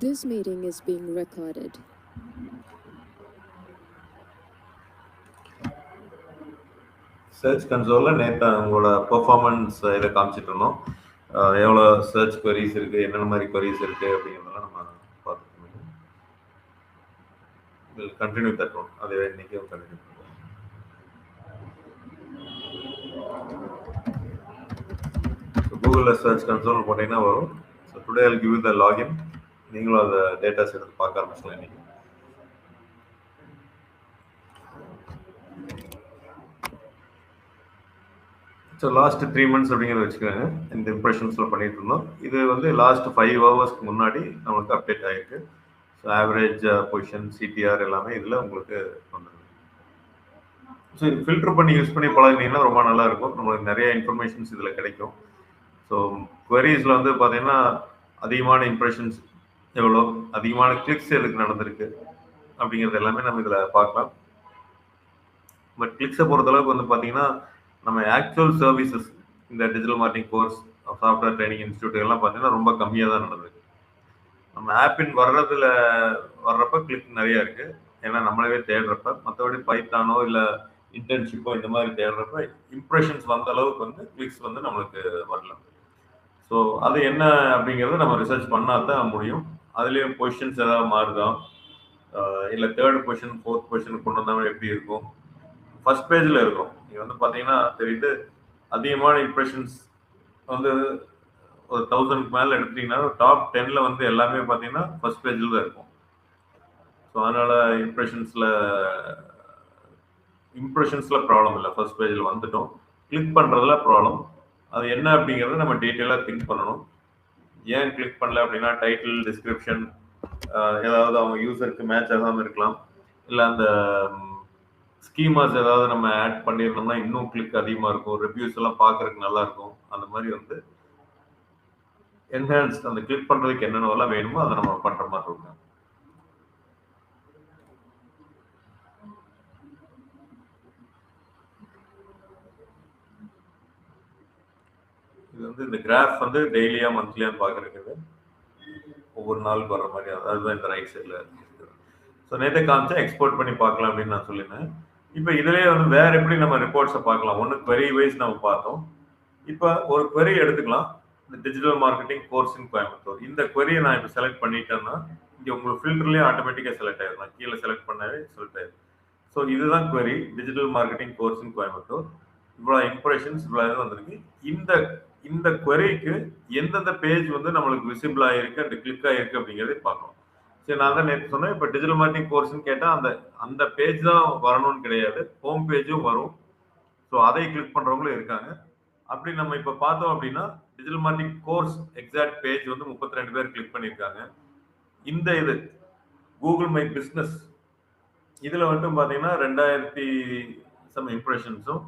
This meeting is being recorded. Search கன்சோலில் நேற்று உங்களோட பெர்ஃபார்மன்ஸ் இதை காமிச்சிட்டு இருந்தோம். எவ்வளோ சர்ச் queries இருக்குது, என்னென்ன மாதிரி queries இருக்குது அப்படிங்கிறதெல்லாம் நம்ம பார்த்துருக்கோம். இதில் கண்டினியூ தட்டோம், அதை இன்றைக்கும் கண்டினியூ பண்ணுவோம். கூகுளில் சர்ச் கன்சோல் போட்டிங்கன்னா வரும். So today I'll give you the login. நீங்களும் அதை டேட்டாஸ் எடுத்து பார்க்க ஆரம்பிச்சிக்கலாம் இன்றைக்கி. ஸோ லாஸ்ட் 3 months அப்படிங்கிறத வச்சுக்கோங்க. இந்த இம்ப்ரெஷன்ஸில் பண்ணிட்டு இருந்தோம். இது வந்து லாஸ்ட் 5 hours முன்னாடி நமக்கு அப்டேட் ஆகிருக்கு. ஸோ ஆவரேஜ் பொசிஷன், சிடிஆர் எல்லாமே இதில் உங்களுக்கு வந்துடும். ஸோ இது ஃபில்டர் பண்ணி யூஸ் பண்ணி பழகினீங்கன்னா ரொம்ப நல்லாயிருக்கும். நம்மளுக்கு நிறைய இன்ஃபர்மேஷன்ஸ் இதில் கிடைக்கும். ஸோ குவரிஸில் வந்து பார்த்தீங்கன்னா அதிகமான இம்ப்ரெஷன்ஸ் எவ்வளோ, அதிகமான கிளிக்ஸ் எதுக்கு நடந்திருக்கு அப்படிங்கிறது எல்லாமே நம்ம இதில் பார்க்கலாம். பட் கிளிக்ஸை பொறுத்தளவுக்கு வந்து பார்த்தீங்கன்னா நம்ம ஆக்சுவல் சர்வீசஸ் இந்த digital marketing course, software training institute எல்லாம் பார்த்தீங்கன்னா ரொம்ப கம்மியாக தான் நடந்திருக்கு. நம்ம ஆப்பின் வர்றப்ப கிளிக் நிறையா இருக்குது, ஏன்னா நம்மளவே தேடுறப்ப. மற்றபடி பைத்தானோ இல்லை இன்டர்ன்ஷிப்போ இந்த மாதிரி தேடுறப்ப இம்ப்ரெஷன்ஸ் வந்த அளவுக்கு வந்து கிளிக்ஸ் வந்து நம்மளுக்கு வரல. ஸோ அது என்ன அப்படிங்கிறத நம்ம ரிசர்ச் பண்ணால் தான் முடியும். அதுலேயும் பொசிஷன்ஸ் ஏதாவது மாறுதா, இல்லை தேர்ட் பொசிஷன் ஃபோர்த் பொசிஷன் கொண்டு வந்தாலும் எப்படி இருக்கும். ஃபர்ஸ்ட் பேஜில் இருக்கும். நீங்கள் வந்து பார்த்தீங்கன்னா தெரியுது, அதிகமான இம்ப்ரெஷன்ஸ் வந்து ஒரு 1000க்கு மேலே எடுத்தீங்கன்னா டாப் 10ல் வந்து எல்லாமே பார்த்தீங்கன்னா ஃபர்ஸ்ட் பேஜில் தான் இருக்கும். ஸோ அதனால் இம்ப்ரெஷன்ஸில் ப்ராப்ளம் இல்லை. ஃபர்ஸ்ட் பேஜில் வந்துட்டோம். கிளிக் பண்ணுறதுல ப்ராப்ளம். அது என்ன அப்படிங்கிறத நம்ம டீட்டெயிலாக திங்க் பண்ணணும். ஏன் கிளிக் பண்ணல அப்படின்னா டைட்டில், டிஸ்கிரிப்ஷன் ஏதாவது அவங்க யூசருக்கு மேட்ச் ஆகாமல் இருக்கலாம். இல்லை அந்த ஸ்கீமாஸ் ஏதாவது நம்ம ஆட் பண்ணியிருந்தோம்னா இன்னும் கிளிக் அதிகமாக இருக்கும். ரிவ்யூஸ் எல்லாம் பார்க்கறதுக்கு நல்லா இருக்கும். அந்த மாதிரி வந்து என்ஹான்ஸ் அந்த கிளிக் பண்ணுறதுக்கு என்னென்னலாம் வேணுமோ அதை நம்ம பண்ணுற மாதிரி இருக்கும். இது வந்து இந்த கிராஃப் வந்து டெய்லியா மந்த்லியான்னு பார்க்குறதுக்கு ஒவ்வொரு நாளுக்கு வர மாதிரி, அதுதான் இந்த ரைட் சைடில் இருக்குது. ஸோ நேற்று காமிச்சா எக்ஸ்போர்ட் பண்ணி பார்க்கலாம் அப்படின்னு நான் சொல்லியிருந்தேன். இப்போ இதிலே வந்து வேற எப்படி நம்ம ரிப்போர்ட்ஸை பார்க்கலாம். ஒன்று query வைஸ் நம்ம பார்த்தோம். இப்போ ஒரு query எடுத்துக்கலாம். இந்த டிஜிட்டல் மார்க்கெட்டிங் கோர்ஸ் இன் கோயம்புத்தூர். இந்த query நான் இப்போ செலக்ட் பண்ணிட்டேன்னா இங்கே உங்களுக்கு ஃபில்டர்லேயே ஆட்டோமேட்டிக்காக செலக்ட் ஆயிடலாம். கீழே செலக்ட் பண்ணவே செலக்ட் ஆயிடும். ஸோ இதுதான் query, டிஜிட்டல் மார்க்கெட்டிங் கோர்ஸ் இன் கோயம்புத்தூர். இவ்வளோ இம்ப்ரெஷன்ஸ், இவ்வளோ இது வந்திருக்கு. இந்த queryக்கு எந்தெந்த பேஜ் வந்து நம்மளுக்கு விசிபிள் ஆகிருக்கு அண்ட் கிளிக் ஆகிருக்கு அப்படிங்கிறதே பார்க்கணும். சரி, நான் தான் நேற்று சொன்னேன், இப்போ டிஜிட்டல் மார்க்கெட்டிங் கோர்ஸ்ன்னு கேட்டால் அந்த பேஜ் தான் வரணும்னு கிடையாது, ஹோம் பேஜும் வரும். ஸோ அதை கிளிக் பண்ணுறவங்களும் இருக்காங்க. அப்படி நம்ம இப்போ பார்த்தோம் அப்படின்னா digital marketing course exact page வந்து 32 பேர் கிளிக் பண்ணியிருக்காங்க. இந்த இது கூகுள் மை பிஸ்னஸ் இதில் வந்துட்டு பார்த்தீங்கன்னா 2000 சம் இம்ப்ரெஷன்ஸும்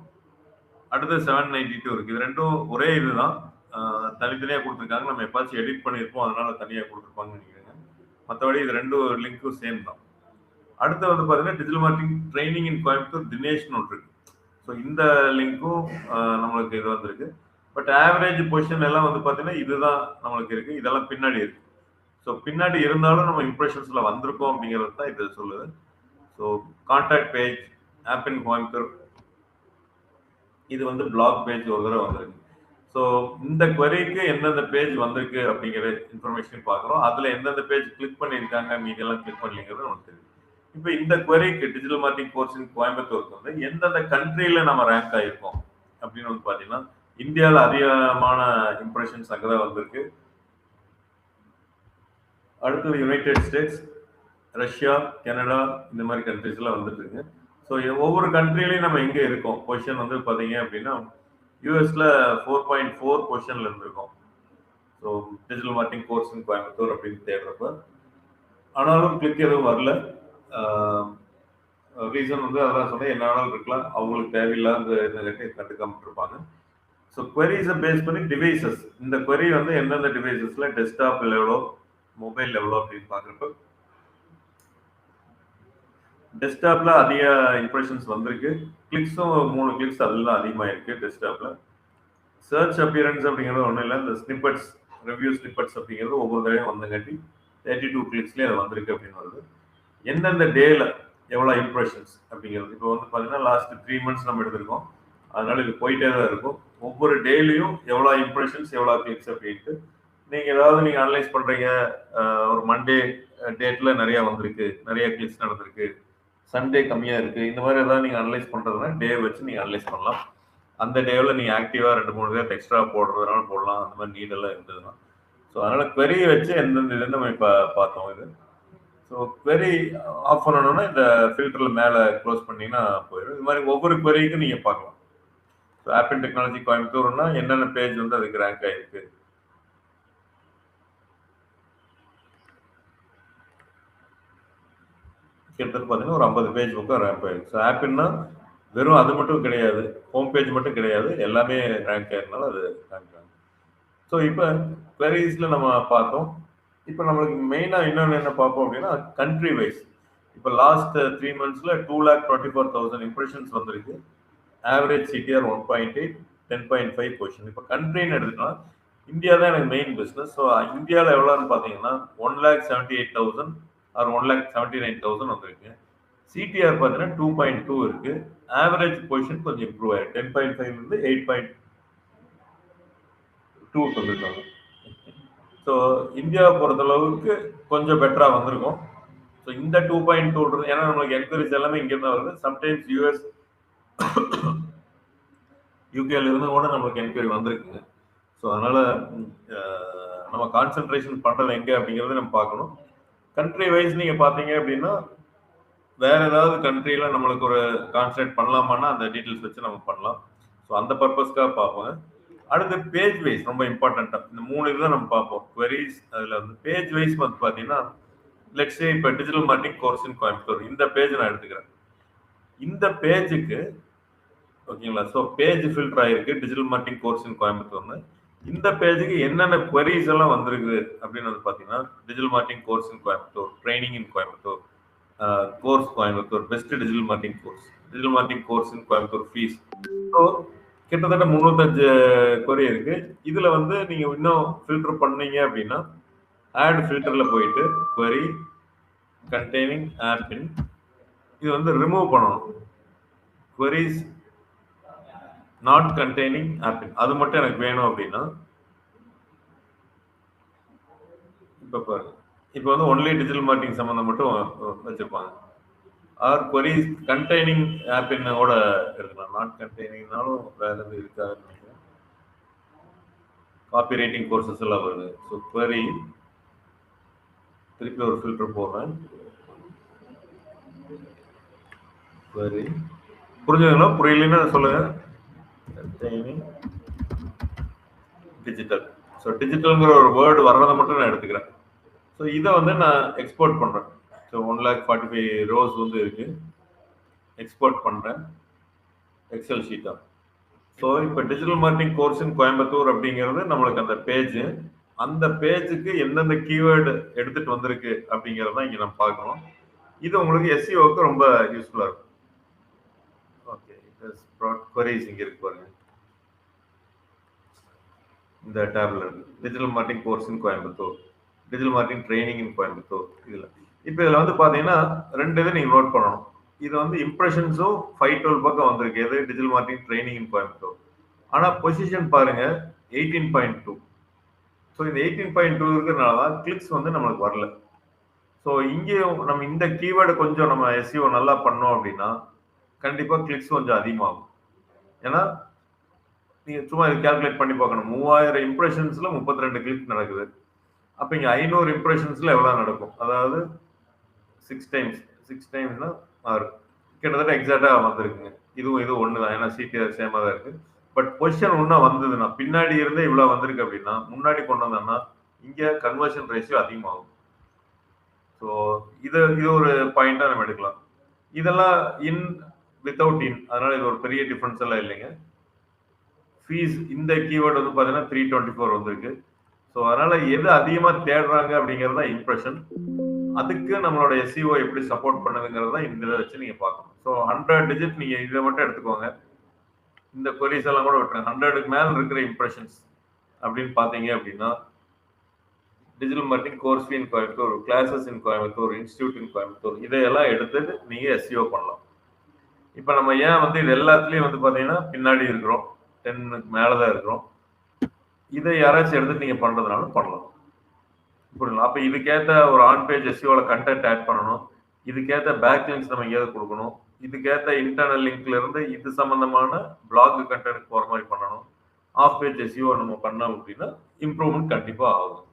அடுத்து 792 இருக்கு. இது ரெண்டும் ஒரே இதுதான், தனித்தனியாக கொடுத்துருக்காங்க. நம்ம எப்பாச்சும் எடிட் பண்ணியிருப்போம், அதனால தனியாக கொடுத்துருப்பாங்கன்னு நினைக்கிறேங்க. மற்றபடி இது ரெண்டும் லிங்க்கும் சேம் தான். அடுத்து வந்து பார்த்தீங்கன்னா digital marketing training in Coimbatore தினேஷ்னு ஒன்று இருக்கு. ஸோ இந்த லிங்க்கும் நம்மளுக்கு இது வந்திருக்கு. பட் ஆவரேஜ் பொசிஷன் எல்லாம் வந்து பார்த்தீங்கன்னா இதுதான் நம்மளுக்கு இருக்கு, இதெல்லாம் பின்னாடி இருக்கு. ஸோ பின்னாடி இருந்தாலும் நம்ம இம்ப்ரெஷன்ஸில் வந்திருக்கோம் அப்படிங்கிறது தான் இது சொல்லுது. ஸோ கான்டாக்ட் பேஜ், ஆப் இன் கோயம்புத்தூர், இது வந்து பிளாக் பேஜ் ஒரு தடவை வந்திருக்கு. ஸோ இந்த queryக்கு எந்தெந்த பேஜ் வந்திருக்கு அப்படிங்கிற இன்ஃபர்மேஷன் பார்க்குறோம். அதில் எந்தெந்த பேஜ் கிளிக் பண்ணியிருக்காங்க, மீதெல்லாம் கிளிக் பண்ணலிங்கிறது நமக்கு தெரியும். இப்போ இந்த queryக்கு டிஜிட்டல் மார்க்கெட்டிங் கோர்ஸ் இன் கோயம்புத்தூருக்கு வந்து எந்தெந்த கண்ட்ரியில் நம்ம ரேங்க் ஆகிருக்கோம் அப்படின்னு வந்து பார்த்தீங்கன்னா இந்தியாவில் அதிகமான இம்ப்ரெஷன்ஸ் அங்கே தான் வந்திருக்கு. அடுத்தது யுனைடெட் ஸ்டேட்ஸ், ரஷ்யா, கனடா, இந்த மாதிரி கண்ட்ரிஸ்லாம் வந்துட்டு இருக்கு. ஸோ ஒவ்வொரு கண்ட்ரிலையும் நம்ம எங்கே இருக்கோம் பொசிஷன் வந்து பார்த்தீங்க அப்படின்னா யூஎஸ்ல 4.4 பொசிஷன்ல இருந்திருக்கோம். ஸோ டிஜிட்டல் மார்க்கெட்டிங் கோர்ஸ் இன் கோயம்புத்தூர் அப்படின்னு தேடுறப்ப ஆனாலும் கிளிக் எதுவும் வரல. ரீசன் வந்து அதான் சொன்னேன், என்ன வேணாலும் இருக்கலாம், அவங்களுக்கு தேவையில்லாத கண்டுக்காமட்டு இருப்பாங்க. ஸோ queries-ஐ பேஸ் பண்ணி டிவைசஸ், இந்த query வந்து எந்தெந்த டிவைசஸ்ல டெஸ்க்டாப் எவ்வளோ, மொபைல் எவ்வளோ அப்படின்னு பார்க்குறப்ப டெஸ்க்டாப்ல அதிக இம்ப்ரெஷன்ஸ் வந்திருக்கு. கிளிக்ஸும் 3 கிளிக்ஸ் அதெல்லாம் அதிகமாக இருக்கு டெஸ்க்டாப்ல. சர்ச் அப்பியரன்ஸ் அப்படிங்கிறது ஒன்றும் இல்லை, இந்த ஸ்னிப்பட்ஸ், ரிவ்யூ ஸ்னிப்பட்ஸ் அப்படிங்கிறது ஒவ்வொரு தடவையும் வந்தங்காட்டி 32 கிளிக்ஸ்லேயே அது வந்திருக்கு அப்படின்னு வருது. எந்தெந்த டேல எவ்வளோ இம்ப்ரெஷன்ஸ் அப்படிங்கிறது இப்போ வந்து பார்த்தீங்கன்னா லாஸ்ட் 3 மந்த்ஸ் நம்ம எடுத்திருக்கோம். அதனால இது போயிட்டே தான் இருக்கும். ஒவ்வொரு டேலையும் எவ்வளோ இம்ப்ரெஷன்ஸ் எவ்வளோ கிளிக்ஸ் அப்படின்ட்டு நீங்கள் ஏதாவது நீங்கள் அனலைஸ் பண்ணுறீங்க. ஒரு மண்டே டேட்ல நிறையா வந்திருக்கு, நிறைய கிளிக்ஸ் நடந்திருக்கு, சண்டே கம்மியாக இருக்குது, இந்த மாதிரி ஏதாவது நீங்கள் அனலைஸ் பண்ணுறதுனா டே வச்சு நீங்கள் அனலைஸ் பண்ணலாம். அந்த டேவில் நீங்கள் ஆக்டிவாக 2-3 டேட் எக்ஸ்ட்ரா போடுறதுனால போடலாம். அந்த மாதிரி நீடெல்லாம் இருந்ததுன்னா ஸோ அதனால் query வச்சு எந்தெந்த இது நம்ம இப்போ பார்த்தோம் இது. ஸோ query ஆஃப் பண்ணணும்னா இந்த ஃபில்டரில் மேலே க்ளோஸ் பண்ணிங்கன்னா போயிடும். இது மாதிரி ஒவ்வொரு queryக்கும் நீங்கள் பார்க்கலாம். ஸோ ஆப்பிள் டெக்னாலஜி கோயம்புத்தூர்னா என்னென்ன பேஜ் வந்து அதுக்கு ரேங்க் ஆகிருக்கு. கிட்டத்தட்ட பார்த்தீங்கன்னா ஒரு 50 பேஜ் பக்கம் ரேங்க் ஆயிருக்கு. ஸோ ஆப்பிள்னா வெறும் அது மட்டும் கிடையாது, ஹோம் பேஜ் மட்டும் கிடையாது, எல்லாமே ரேங்க் ஆயிருந்தாலும் அது ரேங்க் ஆகும். ஸோ இப்போ queries-ல நம்ம பார்த்தோம். இப்போ நம்மளுக்கு மெயினாக இன்னொன்று என்ன பார்ப்போம் அப்படின்னா கண்ட்ரி வைஸ். இப்போ லாஸ்ட் 3 மந்த்ஸில் 2,24,000 இம்ப்ரெஷன்ஸ் வந்திருக்கு. Average CTR 1.8, 10.5 position. இப்போ கண்ட்ரின்னு எடுத்துட்டோம்னா இந்தியா தான் எனக்கு மெயின் பிஸ்னஸ். ஸோ இந்தியாவில் எவ்வளோன்னு பார்த்தீங்கன்னா 1,78,000 ஆர் 1,79,000 வந்திருக்கு. சிடிஆர் பார்த்தீங்கன்னா 2.2 இருக்கு. ஆவரேஜ் பொசிஷன் கொஞ்சம் இம்ப்ரூவ் ஆயிருக்கு. 10.5 8.2 வந்துருக்காங்க. ஸோ இந்தியாவை பொறுத்தளவுக்கு கொஞ்சம் பெட்டராக வந்திருக்கும். ஸோ இந்த 2.2 ஏன்னா நம்மளுக்கு என்கொயரிஸ் எல்லாமே இங்கே தான் வருது. சம்டைம்ஸ் யூஎஸ் யூகேல இருந்து கூட நம்மளுக்கு என்கொயரி வந்திருக்குங்க. ஸோ அதனால நம்ம கான்சென்ட்ரேஷன் பண்ணுறது எங்கே அப்படிங்கிறத நம்ம பார்க்கணும். கண்ட்ரி வைஸ் நீங்கள் பார்த்தீங்க அப்படின்னா வேற ஏதாவது கண்ட்ரியில் நம்மளுக்கு ஒரு கான்சன்ட்ரேட் பண்ணலாமான்னா அந்த டீட்டெயில்ஸ் வச்சு நம்ம பண்ணலாம். ஸோ அந்த பர்பஸ்க்காக பார்ப்போங்க. அடுத்து பேஜ் வைஸ் ரொம்ப இம்பார்ட்டண்ட்டாக இந்த 3 இதுதான் நம்ம பார்ப்போம். queries அதில் வந்து பேஜ் வைஸ் வந்து பார்த்தீங்கன்னா லெட்ஸ் இப்போ டிஜிட்டல் மார்க்கெட்டிங் கோர்ஸ் இன் கோயம்புத்தூர் இந்த பேஜ் நான் எடுத்துக்கிறேன். இந்த பேஜுக்கு ஓகேங்களா. ஸோ பேஜ் ஃபில்டர் ஆகிருக்கு டிஜிட்டல் மார்க்கெட்டிங் கோர்ஸ் இன் கோயம்புத்தூர்னு. இந்த பேஜுக்கு என்னென்ன queries எல்லாம் வந்திருக்குது அப்படின்னு வந்து பார்த்தீங்கன்னா digital marketing course in Coimbatore, training in Coimbatore, course Coimbatore, best digital marketing course, digital marketing course in Coimbatore fees. So கிட்டத்தட்ட 305 query இருக்கு. இதுல வந்து நீங்க இன்னும் ஃபில்டர் பண்ணீங்க அப்படின்னா ஆட் ஃபில்டர்ல போயிட்டு query containing app in இது வந்து ரிமூவ் பண்ணணும். queries not containing app in அது மட்டும் எனக்கு வேணும் அப்படின்னா இப்போ பாருங்க. இப்போ வந்து ஒன்லி டிஜிட்டல் மார்க்கெட்டிங் சம்பந்தம் மட்டும் வச்சிருப்பாங்க. Are queries containing app in ஓட இருக்கலாம். நாட் கண்டெய்னிங்னாலும் வேற எதுவும் இருக்காதுன்னு நினைக்கிறேன். காப்பி ரைட்டிங் கோர்சஸ் எல்லாம் வருது. ஸோ query திருப்பி ஒரு ஃபில்டர் போடுறேன். query புரிஞ்சதுங்களா? புரியலன்னா சொல்லுங்க. containing digital. ஸோ டிஜிட்டல்ங்கிற ஒரு வேர்டு வர்றதை மட்டும் நான் எடுத்துக்கிறேன். ஸோ இதை வந்து நான் எக்ஸ்போர்ட் பண்ணுறேன். ஸோ 1,45 ரோஸ் வந்து இருக்கு. எக்ஸ்போர்ட் பண்ணுறேன் எக்ஸல் ஷீட்டாக. ஸோ இப்போ டிஜிட்டல் மார்க்கெட்டிங் கோர்ஸ் இன் கோயம்புத்தூர் அப்படிங்கிறது நம்மளுக்கு அந்த பேஜ். அந்த பேஜுக்கு எந்தெந்த கீவேர்டு எடுத்துட்டு வந்திருக்கு அப்படிங்கிறது தான் இங்கே நம்ம பார்க்கணும். இது உங்களுக்கு எஸ்இஓக்கு ரொம்ப யூஸ்ஃபுல்லாக இருக்கும். ஓகே, queries இங்கே இருக்கு பாருங்க. இந்த டேப்ல இருக்கு digital marketing course in Coimbatore, digital marketing training in Coimbatore. இதில் இப்போ இதில் வந்து பார்த்தீங்கன்னா 2 இதை நீங்கள் நோட் பண்ணணும். இது வந்து இம்ப்ரெஷன்ஸும் 512 பக்கம் வந்திருக்கு. எது digital marketing training in Coimbatore. ஆனால் பொசிஷன் பாருங்க 18.2. ஸோ இந்த 18.2 இருக்கிறதுனால தான் கிளிக்ஸ் வந்து நம்மளுக்கு வரல. ஸோ இங்கேயும் நம்ம இந்த கீவேர்டை கொஞ்சம் நம்ம எஸ்இஓ நல்லா பண்ணோம் அப்படின்னா கண்டிப்பாக கிளிக்ஸ் கொஞ்சம் அதிகமாகும். ஏன்னா நீங்கள் சும்மா இது கேல்குலேட் பண்ணி பார்க்கணும். 3000 இம்ப்ரெஷன்ஸில் 32 கிளிக் நடக்குது. அப்போ இங்கே 500 இம்ப்ரெஷன்ஸில் எவ்வளோ நடக்கும்? அதாவது 6 டைம்ஸ்னா 6 கிட்டத்தட்ட எக்ஸாக்டாக வந்திருக்குங்க. இதுவும் ஒன்று தான். ஏன்னா சிடிஆர் சேமாக தான் இருக்குது. பட் பொசிஷன் ஒன்றா வந்ததுன்னா பின்னாடி இருந்தே இவ்வளோ வந்திருக்கு அப்படின்னா முன்னாடி கொண்டு வந்தோம்னா இங்கே கன்வர்ஷன் ரேஷியோ அதிகமாகும். ஸோ இது ஒரு பாயிண்டாக நம்ம எடுக்கலாம். இதெல்லாம் இன் வித்தவுட் இன், அதனால இது ஒரு பெரிய டிஃப்ரென்ஸ் எல்லாம் இல்லைங்க. ஃபீஸ் இந்த கீவேர்டு வந்து பார்த்தீங்கன்னா 324 வந்திருக்கு. ஸோ அதனால எது அதிகமாக தேடுறாங்க அப்படிங்கிறது தான் இம்ப்ரெஷன். அதுக்கு நம்மளோட எஸ்இஓ எப்படி சப்போர்ட் பண்ணுதுங்கிறது தான் இந்த இதை வச்சு நீங்கள் பார்க்கணும். ஸோ 100 டிஜிட் நீங்கள் இதை மட்டும் எடுத்துக்கோங்க. இந்த queries எல்லாம் கூட விட்டுருங்க. 100க்கு மேலே இருக்கிற இம்ப்ரெஷன்ஸ் அப்படின்னு பார்த்தீங்க அப்படின்னா டிஜிட்டல் மார்க்கெட்டிங் கோர்ஸ் இன் கோயம்புத்தூர், கிளாஸஸ் இன் கோயம்புத்தூர், இன்ஸ்டியூட் இன் கோயம்புத்தூர், இதையெல்லாம் எடுத்துட்டு நீங்க எஸ்இஓ பண்ணலாம். இப்போ நம்ம ஏன் வந்து இது எல்லாத்துலேயும் வந்து பார்த்தீங்கன்னா பின்னாடி இருக்கிறோம், 10க்கு மேலே தான் இருக்கிறோம். இதை யாராச்சும் எடுத்துட்டு நீங்கள் பண்ணுறதுனால பண்ணலாம். புரியுங்களா? அப்போ இதுக்கேற்ற ஒரு ஆன் பேஜ் எஸ்இஓவில் கண்டென்ட் ஆட் பண்ணணும், இதுக்கேற்ற பேக் லிங்க்ஸ் நம்ம எங்கேயாவது கொடுக்கணும், இதுக்கேற்ற இன்டர்னல் லிங்க்ல இருந்து இது சம்பந்தமான பிளாக் கண்டென்ட் போகிற மாதிரி பண்ணணும். ஆஃப் பேஜ் எஸ்இஓ நம்ம பண்ணோம் அப்படின்னா இம்ப்ரூவ்மெண்ட் கண்டிப்பாக ஆகும்.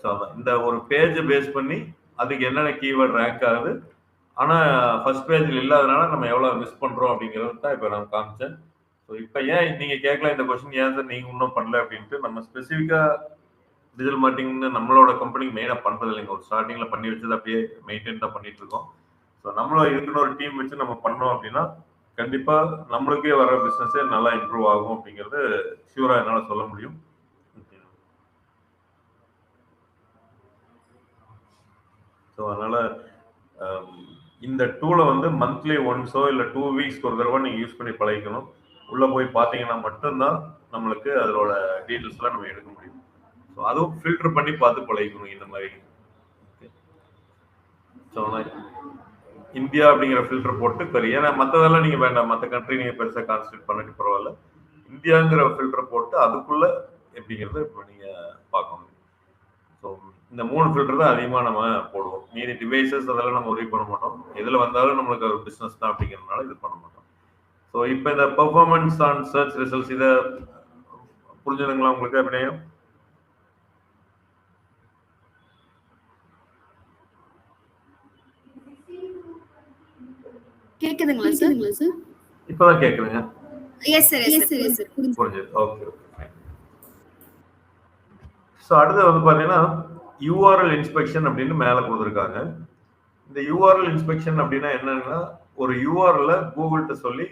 ஸோ அதான் இந்த ஒரு பேஜை பேஸ் பண்ணி அதுக்கு என்னென்ன கீவேர்ட் ரேங்க் ஆகுது, ஆனால் ஃபர்ஸ்ட் பேஜில் இல்லாதனால நம்ம எவ்வளோ மிஸ் பண்ணுறோம் அப்படிங்கிறது தான் இப்போ நான் காமிச்சேன். ஸோ இப்போ ஏன் நீங்கள் கேட்கலாம் இந்த கொஸ்டின் ஏன் சார் நீங்கள் இன்னும் பண்ணல அப்படின்ட்டு, நம்ம ஸ்பெசிஃபிக்காக டிஜிட்டல் மார்க்கெட்டிங்னு நம்மளோட கம்பெனிக்கு மெயினாக பண்ணுறது இல்லைங்க. ஒரு ஸ்டார்டிங்கில் பண்ணி வச்சது அப்படியே மெயின்டைன் தான் பண்ணிட்டு இருக்கோம். ஸோ நம்மளும் இதுக்குன்னு ஒரு டீம் வச்சு நம்ம பண்ணோம் அப்படின்னா கண்டிப்பாக நம்மளுக்கே வர பிஸ்னஸே நல்லா இம்ப்ரூவ் ஆகும் அப்படிங்கிறது ஷூராக என்னால் சொல்ல முடியும். ஸோ அதனால் இந்த டூலை வந்து மந்த்லி ஒன்ஸோ இல்லை 2 வீக்ஸ்க்கு ஒரு தடவை நீங்கள் யூஸ் பண்ணி பழகிக்கணும். உள்ளே போய் பார்த்தீங்கன்னா மட்டும்தான் நம்மளுக்கு அதோட டீட்டெயில்ஸ்லாம் நம்ம எடுக்க முடியும். ஸோ அதுவும் ஃபில்டர் பண்ணி பார்த்து பழகிக்கணும் இந்த மாதிரி. ஸோ இந்தியா அப்படிங்கிற ஃபில்டர் போட்டு பெரிய, ஏன்னா மற்றதெல்லாம் நீங்கள் வேண்டாம், மற்ற கண்ட்ரி நீங்கள் பெருசாக கான்சன்ட்ரேட் பண்ணிட்டு பரவாயில்ல, இந்தியாங்கிற ஃபில்டர் போட்டு அதுக்குள்ளே எப்படிங்கிறத இப்போ நீங்கள் பார்க்கணும். ஸோ இந்த 3 ஃபில்டர் தான் அதிகமாக நம்ம போடுவோம். மீதி டிவைசஸ் அதெல்லாம் நம்ம உதவி பண்ண மாட்டோம். எதில் வந்தாலும் நம்மளுக்கு ஒரு பிஸ்னஸ் தான் அப்படிங்கிறதுனால இது பண்ண மாட்டோம். ஸோ இப்போ இந்த பெர்ஃபார்மன்ஸ் ஆன் சர்ச் ரிசல்ட்ஸ் இதை புரிஞ்சுதுங்களா உங்களுக்கு? அப்படியே கேக்குதுங்களா சார்? இப்போதான் கேட்குதுங்க. Yes sir. புரிஞ்சுது. ஓகே. ஸோ அடுத்து வந்து பார்த்தீங்கன்னா யூஆர்எல் இன்ஸ்பெக்ஷன் அப்படின்னு மேலே கொடுத்துருக்காங்க. இந்த யூஆர்எல் இன்ஸ்பெக்ஷன் அப்படின்னா என்னன்னா, ஒரு யூஆர்எல்ல கூகுள்கிட்ட சொல்லி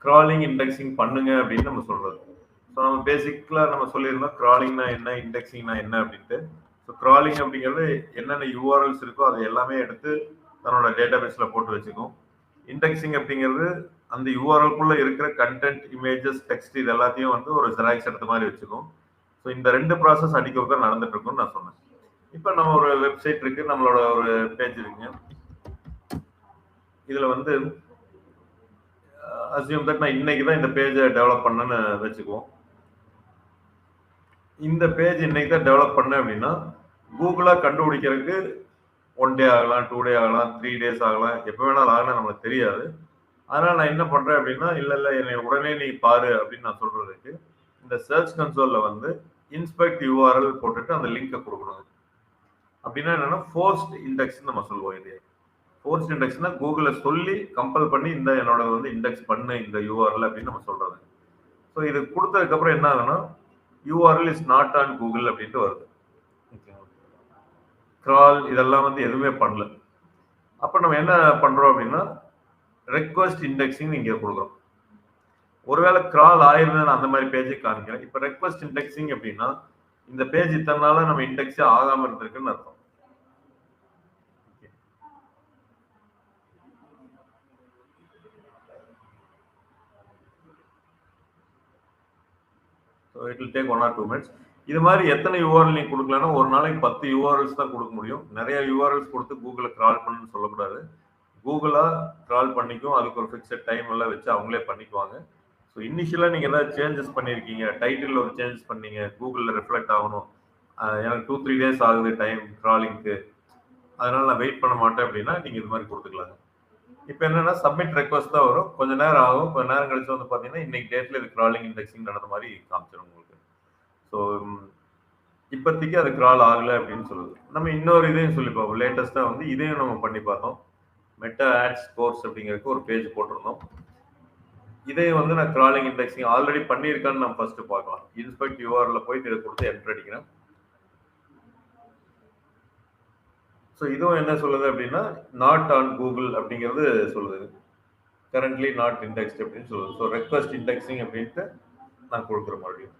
கிராலிங் இண்டெக்ஸிங் பண்ணுங்க அப்படின்னு நம்ம சொல்றது. ஸோ நம்ம பேசிக்கலாக நம்ம சொல்லியிருந்தோம் கிராலிங்னா என்ன, இண்டெக்ஸிங்னா என்ன அப்படின்ட்டு. ஸோ கிராலிங் அப்படிங்கிறது என்னென்ன யூஆர்எல்ஸ் இருக்கோ அதை எல்லாமே எடுத்து தன்னோட டேட்டா பேஸில் போட்டு வச்சுக்கும். இண்டெக்ஸிங் அப்படிங்கிறது அந்த யூஆர்எல்குள்ளே இருக்கிற கண்டென்ட், இமேஜஸ், டெக்ஸ்ட் இது எல்லாத்தையும் வந்து ஒரு ஜெராக்ஸ் எடுத்த மாதிரி வச்சுக்கும். ஸோ இந்த 2 ப்ராசஸ் அடிக்க நடந்துட்டு இருக்கும்னு நான் சொன்னேன். இப்போ நம்ம ஒரு வெப்சைட் இருக்கு, நம்மளோட ஒரு பேஜ் இருக்குங்க. இதில் வந்து அசியூம் தட் நான் இன்னைக்கு தான் இந்த பேஜை டெவலப் பண்ணேன்னு வச்சுக்குவோம். இந்த பேஜ் இன்னைக்கு தான் டெவலப் பண்ணேன் அப்படின்னா கூகுளாக கண்டுபிடிக்கிறதுக்கு 1 டே ஆகலாம், 2 டே ஆகலாம், 3 டேஸ் ஆகலாம், எப்போ வேணாலும் ஆகலாம், நம்மளுக்கு தெரியாது. அதனால் நான் என்ன பண்ணுறேன் அப்படின்னா, இல்லை என்னை உடனே நீ பாரு அப்படின்னு நான் சொல்கிறதுக்கு இந்த சர்ச் கன்சோலில் வந்து இன்ஸ்பெக்ட் யூஆர்எல் போட்டுட்டு அந்த லிங்கை கொடுக்கணும். அப்படின்னா என்னன்னா ஃபோர்ஸ்ட் இண்டெக்ஸ் நம்ம சொல்லுவோம். இது ஃபோர்ஸ்ட் இண்டெக்ஸ்னா கூகுளில் சொல்லி கம்பல் பண்ணி இந்த என்னோட வந்து இண்டெக்ஸ் பண்ணு இந்த யூஆர்எல் அப்படின்னு நம்ம சொல்றது. ஸோ இது கொடுத்ததுக்கப்புறம் என்ன ஆகுனா URL is not on Google அப்படின்ட்டு வருது. கிரால் இதெல்லாம் வந்து எதுவுமே பண்ணல. அப்போ நம்ம என்ன பண்றோம் அப்படின்னா ரெக்வஸ்ட் இண்டெக்ஸிங் இங்கே கொடுக்குறோம். ஒருவேளை கிரால் ஆயிருந்தேன்னு அந்த மாதிரி பேஜை காமிக்கிறேன். இப்போ ரெக்வஸ்ட் இண்டெக்ஸிங் அப்படின்னா இந்த பேஜ் இத்தனை நாளா நம்ம இண்டெக்ஸே ஆகாம இருந்திருக்குன்னு அர்த்தம். So it will take 1 or 2 minutes. இது மாதிரி எத்தனை யூஆர்எல் நீங்க கொடுக்கலன்னா ஒரு நாளைக்கு 10 யூஆர்எல்ஸ் தான் கொடுக்க முடியும். நிறைய யூஆர்எல்ஸ் கொடுத்து கூகுளை கிரால் பண்ணுன்னு சொல்லக்கூடாது. கூகுளா கிரால் பண்ணிக்கும், அதுக்கு ஒரு ஃபிக்ஸட் டைம் எல்லாம் வச்சு அவங்களே பண்ணிக்குவாங்க. ஸோ இனிஷியலாக நீங்கள் ஏதாவது சேஞ்சஸ் பண்ணியிருக்கீங்க, டைட்டில் ஒரு சேஞ்சஸ் பண்ணீங்க, கூகுளில் ரிஃப்ளெக்ட் ஆகணும், எனக்கு 2-3 டேஸ் ஆகுது டைம் கிராலிங்க்கு, அதனால நான் வெயிட் பண்ண மாட்டேன் அப்படின்னா நீங்கள் இது மாதிரி கொடுத்துக்கலாங்க. இப்போ என்னன்னா சப்மிட் ரெக்வஸ்ட் தான் வரும், கொஞ்சம் நேரம் ஆகும். கொஞ்சம் நேரம் கழிச்சு வந்து பார்த்தீங்கன்னா இன்னைக்கு டேட்டில் இது கிராலிங் இண்டெக்ஸிங் நடந்த மாதிரி காமிச்சிடும் உங்களுக்கு. ஸோ இப்போதைக்கு அது கிரால் ஆகலை அப்படின்னு சொல்லுது. நம்ம இன்னொரு இதையும் சொல்லி பார்ப்போம். லேட்டஸ்ட்டாக வந்து இதையும் நம்ம பண்ணி பார்த்தோம். மெட்டா ஆட்ஸ் கோர்ஸ் அப்படிங்கிறதுக்கு ஒரு பேஜ் போட்டிருந்தோம். இதையும் வந்து நான் கிராலிங் இண்டெக்ஸிங் ஆல்ரெடி பண்ணியிருக்கான்னு நம்ம ஃபர்ஸ்ட் பார்க்கலாம். இன்ஸ்பெக்ட் யூஆர்எல்ல போயிட்டு இதை கொடுத்து என்டர் அடிக்கிறேன். ஸோ இதுவும் என்ன சொல்லுது அப்படின்னா நாட் ஆன் கூகுள் அப்படிங்கிறது சொல்லுது. கரண்ட்லி நாட் இண்டெக்ஸ்ட் அப்படின்னு சொல்லுது. ஸோ ரெக்வஸ்ட் இண்டெக்ஸிங் அப்படின்ட்டு நான் கொடுக்குற மறுபடியும்.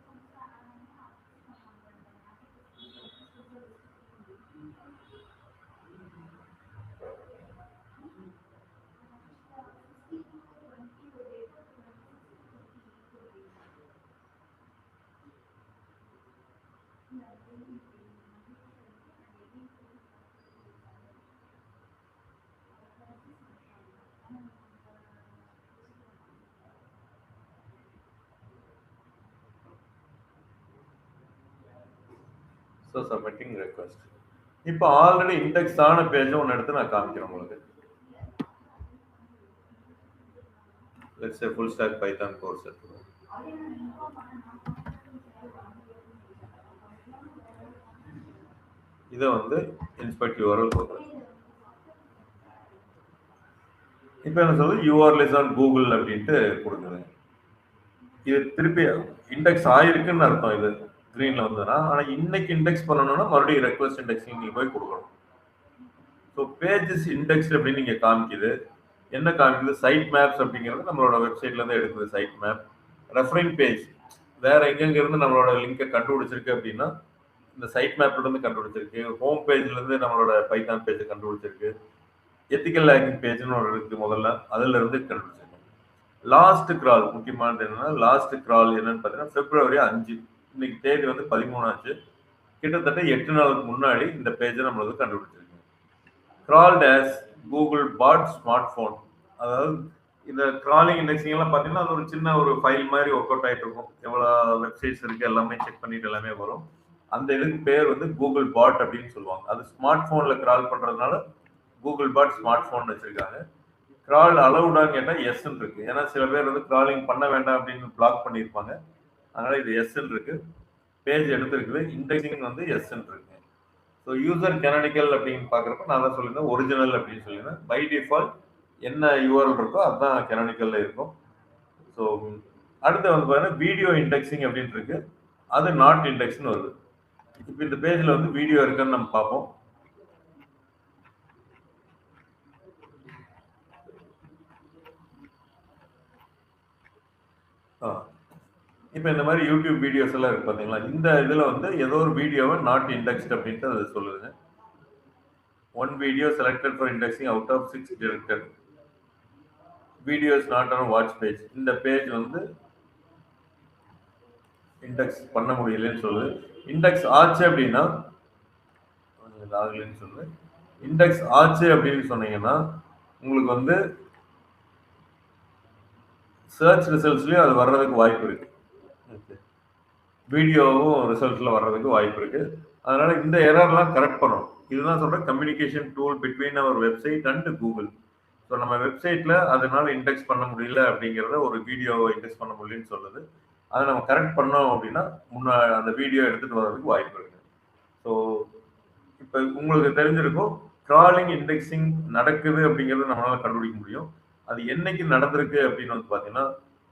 So submitting request. இப்போ ஆல்ரெடி இண்டெக்ஸ் ஆன பேஜை ஒன்று எடுத்து நான் காமிக்கிறேன் உங்களுக்கு. Let's say full stack Python course எடுத்துக்கோங்க. இதை வந்து இன்ஸ்பெக்ட் யூஆர்எல் கொடுக்குறேன். இப்போ என்ன சொல்றது, யூஆர்எல் இஸ் ஆன் கூகுள் அப்படின்ட்டு கொடுக்குறேன். இது திருப்பி இண்டெக்ஸ் ஆயிருக்குன்னு அர்த்தம். இது ஸ்க்ரீனில் வந்ததுன்னா, ஆனால் இன்னைக்கு இண்டெக்ஸ் பண்ணணும்னா மறுபடியும் ரெக்வஸ்ட் இண்டெக்ஸிங் நீங்கள் போய் கொடுக்கணும். ஸோ பேஜஸ் இண்டெக்ஸ் அப்படின்னு நீங்கள் காமிக்குது. என்ன காமிக்குது, சைட் மேப்ஸ் அப்படிங்கிறது நம்மளோட வெப்சைட்லேருந்து எடுக்குது. சைட் மேப், ரெஃபரிங் பேஜ் வேற எங்கெங்கிருந்து நம்மளோட லிங்கை கண்டுபிடிச்சிருக்கு அப்படின்னா இந்த சைட் மேப்லேருந்து கண்டுபிடிச்சிருக்கு. ஹோம் பேஜ்லேருந்து நம்மளோட பைத்தான் பேஜை கண்டுபிடிச்சிருக்கு. எத்திக்கல் லேக்கிங் பேஜ்னு ஒரு இருக்கு முதல்ல, அதுல இருந்து கண்டுபிடிச்சிருக்கோம். லாஸ்ட் கிரால் முக்கியமானது என்னன்னா, லாஸ்ட் கிரால் என்னன்னு பார்த்தீங்கன்னா February 5. இன்னைக்கு தேதி வந்து 13 ஆச்சு. கிட்டத்தட்ட 8 நாளுக்கு முன்னாடி இந்த பேஜை நம்மளுக்கு கண்டுபிடிச்சிருக்கோம். கிரால்ட் ஆஸ் கூகுள் பாட் ஸ்மார்ட் போன். அதாவது இந்த கிராலிங் இண்டெக்ஸிங் எல்லாம் பார்த்தீங்கன்னா அது ஒரு சின்ன ஒரு ஃபைல் மாதிரி ஒர்க் அவுட் ஆகிட்டு இருக்கும். எவ்வளோ வெப்சைட்ஸ் இருக்கு எல்லாமே செக் பண்ணிட்டு எல்லாமே வரும். அந்த இதுக்கு பேர் வந்து கூகுள் பாட் அப்படின்னு சொல்லுவாங்க. அது ஸ்மார்ட் போன்ல கிரால் பண்றதுனால கூகுள் பாட் ஸ்மார்ட் போன் வச்சிருக்காங்க. கிரால் அலவுடான்னு கேட்டால் எஸ்ன்னு இருக்கு. ஏன்னா சில பேர் வந்து கிராலிங் பண்ண வேண்டாம் அப்படின்னு பிளாக் பண்ணியிருப்பாங்க. அதனால இது எஸ்ன்னு இருக்கு. பேஜ் எடுத்துருக்குது. இண்டெக்ஸிங் வந்து எஸ்ன்னு இருக்கு. ஸோ யூசர் கெனானிக்கல் அப்படின்னு பார்க்குறப்ப நான் தான் சொல்லியிருந்தேன் ஒரிஜினல் அப்படின்னு சொல்லியிருந்தேன். பை டிஃபால்ட் என்ன யூஆர்எல் இருக்கோ அதுதான் கெனானிக்கல்ல இருக்கும். ஸோ அடுத்து வந்து பார்த்தீங்கன்னா வீடியோ இண்டெக்ஸிங் அப்படின்னு இருக்கு. அது நாட் இண்டெக்ஸ்னு வருது. இப்போ இந்த பேஜில் வந்து வீடியோ இருக்குன்னு நம்ம பார்ப்போம். இப்போ இந்த மாதிரி யூடியூப் வீடியோஸ் எல்லாம் இருக்கு பார்த்தீங்களா, இந்த இதில் வந்து ஏதோ ஒரு வீடியோவை நாட் இண்டெக்ஸ்ட் அப்படின்ட்டு அது சொல்லுதுங்க. 1 video selected for indexing out of 6 detected. Video is not on watch page. இந்த பேஜ் வந்து இண்டெக்ஸ் பண்ண முடியலன்னு சொல்லுது. இண்டெக்ஸ் ஆச்சு அப்படின்னா ஆகலன்னு சொல்லுது. இண்டெக்ஸ் ஆச்சு அப்படின்னு சொன்னீங்கன்னா உங்களுக்கு வந்து சர்ச் ரிசல்ட்ஸ்லயும் அது வர்றதுக்கு வாய்ப்பு இருக்கு. வீடியோவும் ரிசல்ட்ல வர்றதுக்கு வாய்ப்பு இருக்கு. அதனால இந்த எரர்லாம் கரெக்ட் பண்ணணும். இதுதான் சொல்ற communication tool between our website and Google. So நம்ம வெப்சைட்ல அதனால இண்டெக்ஸ் பண்ண முடியல அப்படிங்கிறத ஒரு வீடியோவை இண்டெக்ஸ் பண்ண முடியலன்னு சொல்லுது. அதை நம்ம கரெக்ட் பண்ணோம் அப்படின்னா அந்த வீடியோ எடுத்துட்டு வர்றதுக்கு வாய்ப்பு இருக்கு. ஸோ இப்போ உங்களுக்கு தெரிஞ்சிருக்கும் கிராலிங் இண்டெக்ஸிங் நடக்குது அப்படிங்கிறத நம்மளால கண்டுபிடிக்க முடியும். அது என்னைக்கு நடந்திருக்கு அப்படின்னு வந்து பார்த்தீங்கன்னா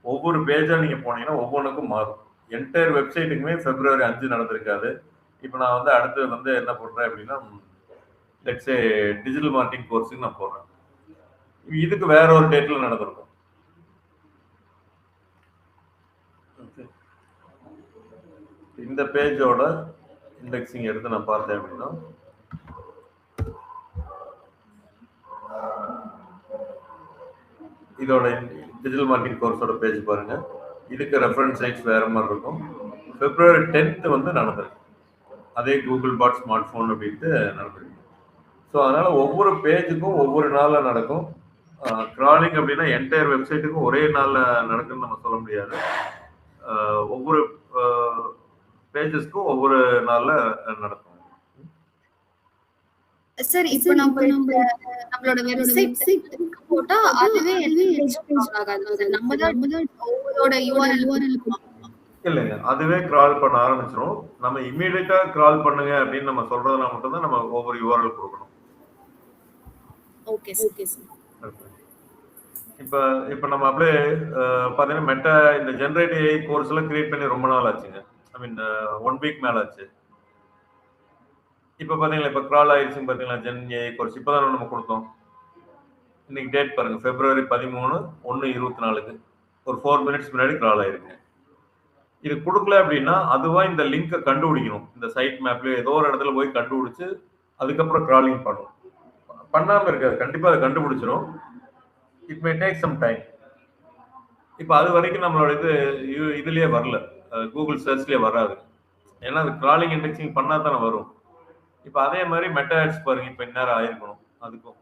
ஒவ்வொரு பேஜா நீங்க போனீங்கன்னா ஒவ்வொன்றுக்கும் மாறும். என்டையர் வெப்சைட்டுக்குமே February 5 நடந்திருக்காது. இப்போ நான் வந்து அடுத்து வந்து என்ன பண்றேன் அப்படின்னா லெட்ஸ் டிஜிட்டல் மார்க்கெட்டிங் கோர்ஸுக்கு நான் போடுறேன். இதுக்கு வேற ஒரு டேட்ல நடந்திருக்கும். இந்த பேஜோட இண்டெக்ஸிங் எடுத்து நான் பார்த்தேன் அப்படின்னா இதோட டிஜிட்டல் மார்க்கெட்டிங் கோர்ஸோட பேஜ் பாருங்க. இதுக்கு ரெஃபரன்ஸ் சைட்ஸ் வேற மாதிரி இருக்கும். February 10 வந்து நடந்திருக்கு. அதே கூகுள் பாட் ஸ்மார்ட் போன் அப்படின்ட்டு நடந்திருக்கு. ஸோ அதனால ஒவ்வொரு பேஜுக்கும் ஒவ்வொரு நாளில் நடக்கும். கிராலிங் அப்படின்னா என்டையர் வெப்சைட்டுக்கும் ஒரே நாளில் நடக்குன்னு நம்ம சொல்ல முடியாது. ஒவ்வொரு பேஜஸ்க்கும் ஒவ்வொரு நாளில் நடக்கும். சார் இப்போ நம்மளோட வெப்சைட் போட்டா அதுவே ஆகாது. நம்ம தான் ஒவ்வொரு யூஆர்எல் இல்லைங்க, அதுவே கிரால் பண்ண ஆரம்பிச்சிடும். நம்ம இமீடியட்டா கிரால் பண்ணுங்க அப்படின்னு நம்ம சொல்றதுனா மட்டும்தான் நம்ம ஒவ்வொரு யூஆர்எல் கொடுக்கணும். Okay sir. இப்போ நம்ம அப்படியே பார்த்தீங்கன்னா மெட்டா இந்த ஜென்ரேட் ஏஐ கோர்ஸ் எல்லாம் கிரியேட் பண்ணி ரொம்ப நாள் ஆச்சுங்க. ஐ மீன் 1 வீக் மேல ஆச்சு. இப்போ பார்த்தீங்களா இப்போ கிரால் ஆயிடுச்சுங்க பார்த்தீங்களா ஜென் ஏஐ கோர்ஸ் இப்போதான் நம்ம கொடுத்தோம். இன்னைக்கு டேட் பாருங்க February 13/1/24 ஒரு 4 மினிட்ஸ் முன்னாடி கிரால் ஆயிருக்கு. இது கொடுக்கல அப்படின்னா அதுவா இந்த லிங்கை கண்டுபிடிக்கணும். இந்த சைட் மேப்ல ஏதோ ஒரு இடத்துல போய் கண்டுபிடிச்சு அதுக்கப்புறம் கிராலிங் பண்ணும். பண்ணாம இருக்காது, கண்டிப்பா அதை கண்டுபிடிச்சிடும். It may take some time. இப்போ அது வரைக்கும் நம்மளோட இதுலயே வரல, கூகுள் சர்ச்லயே வராது. ஏன்னா அது கிராலிங் இண்டெக்ஸிங் பண்ணா தானே வரும். இப்போ அதே மாதிரி மெட்டா ஆட்ஸ் பாருங்க, இப்போ இந்நேரம் ஆயிருக்கணும். அதுக்கும்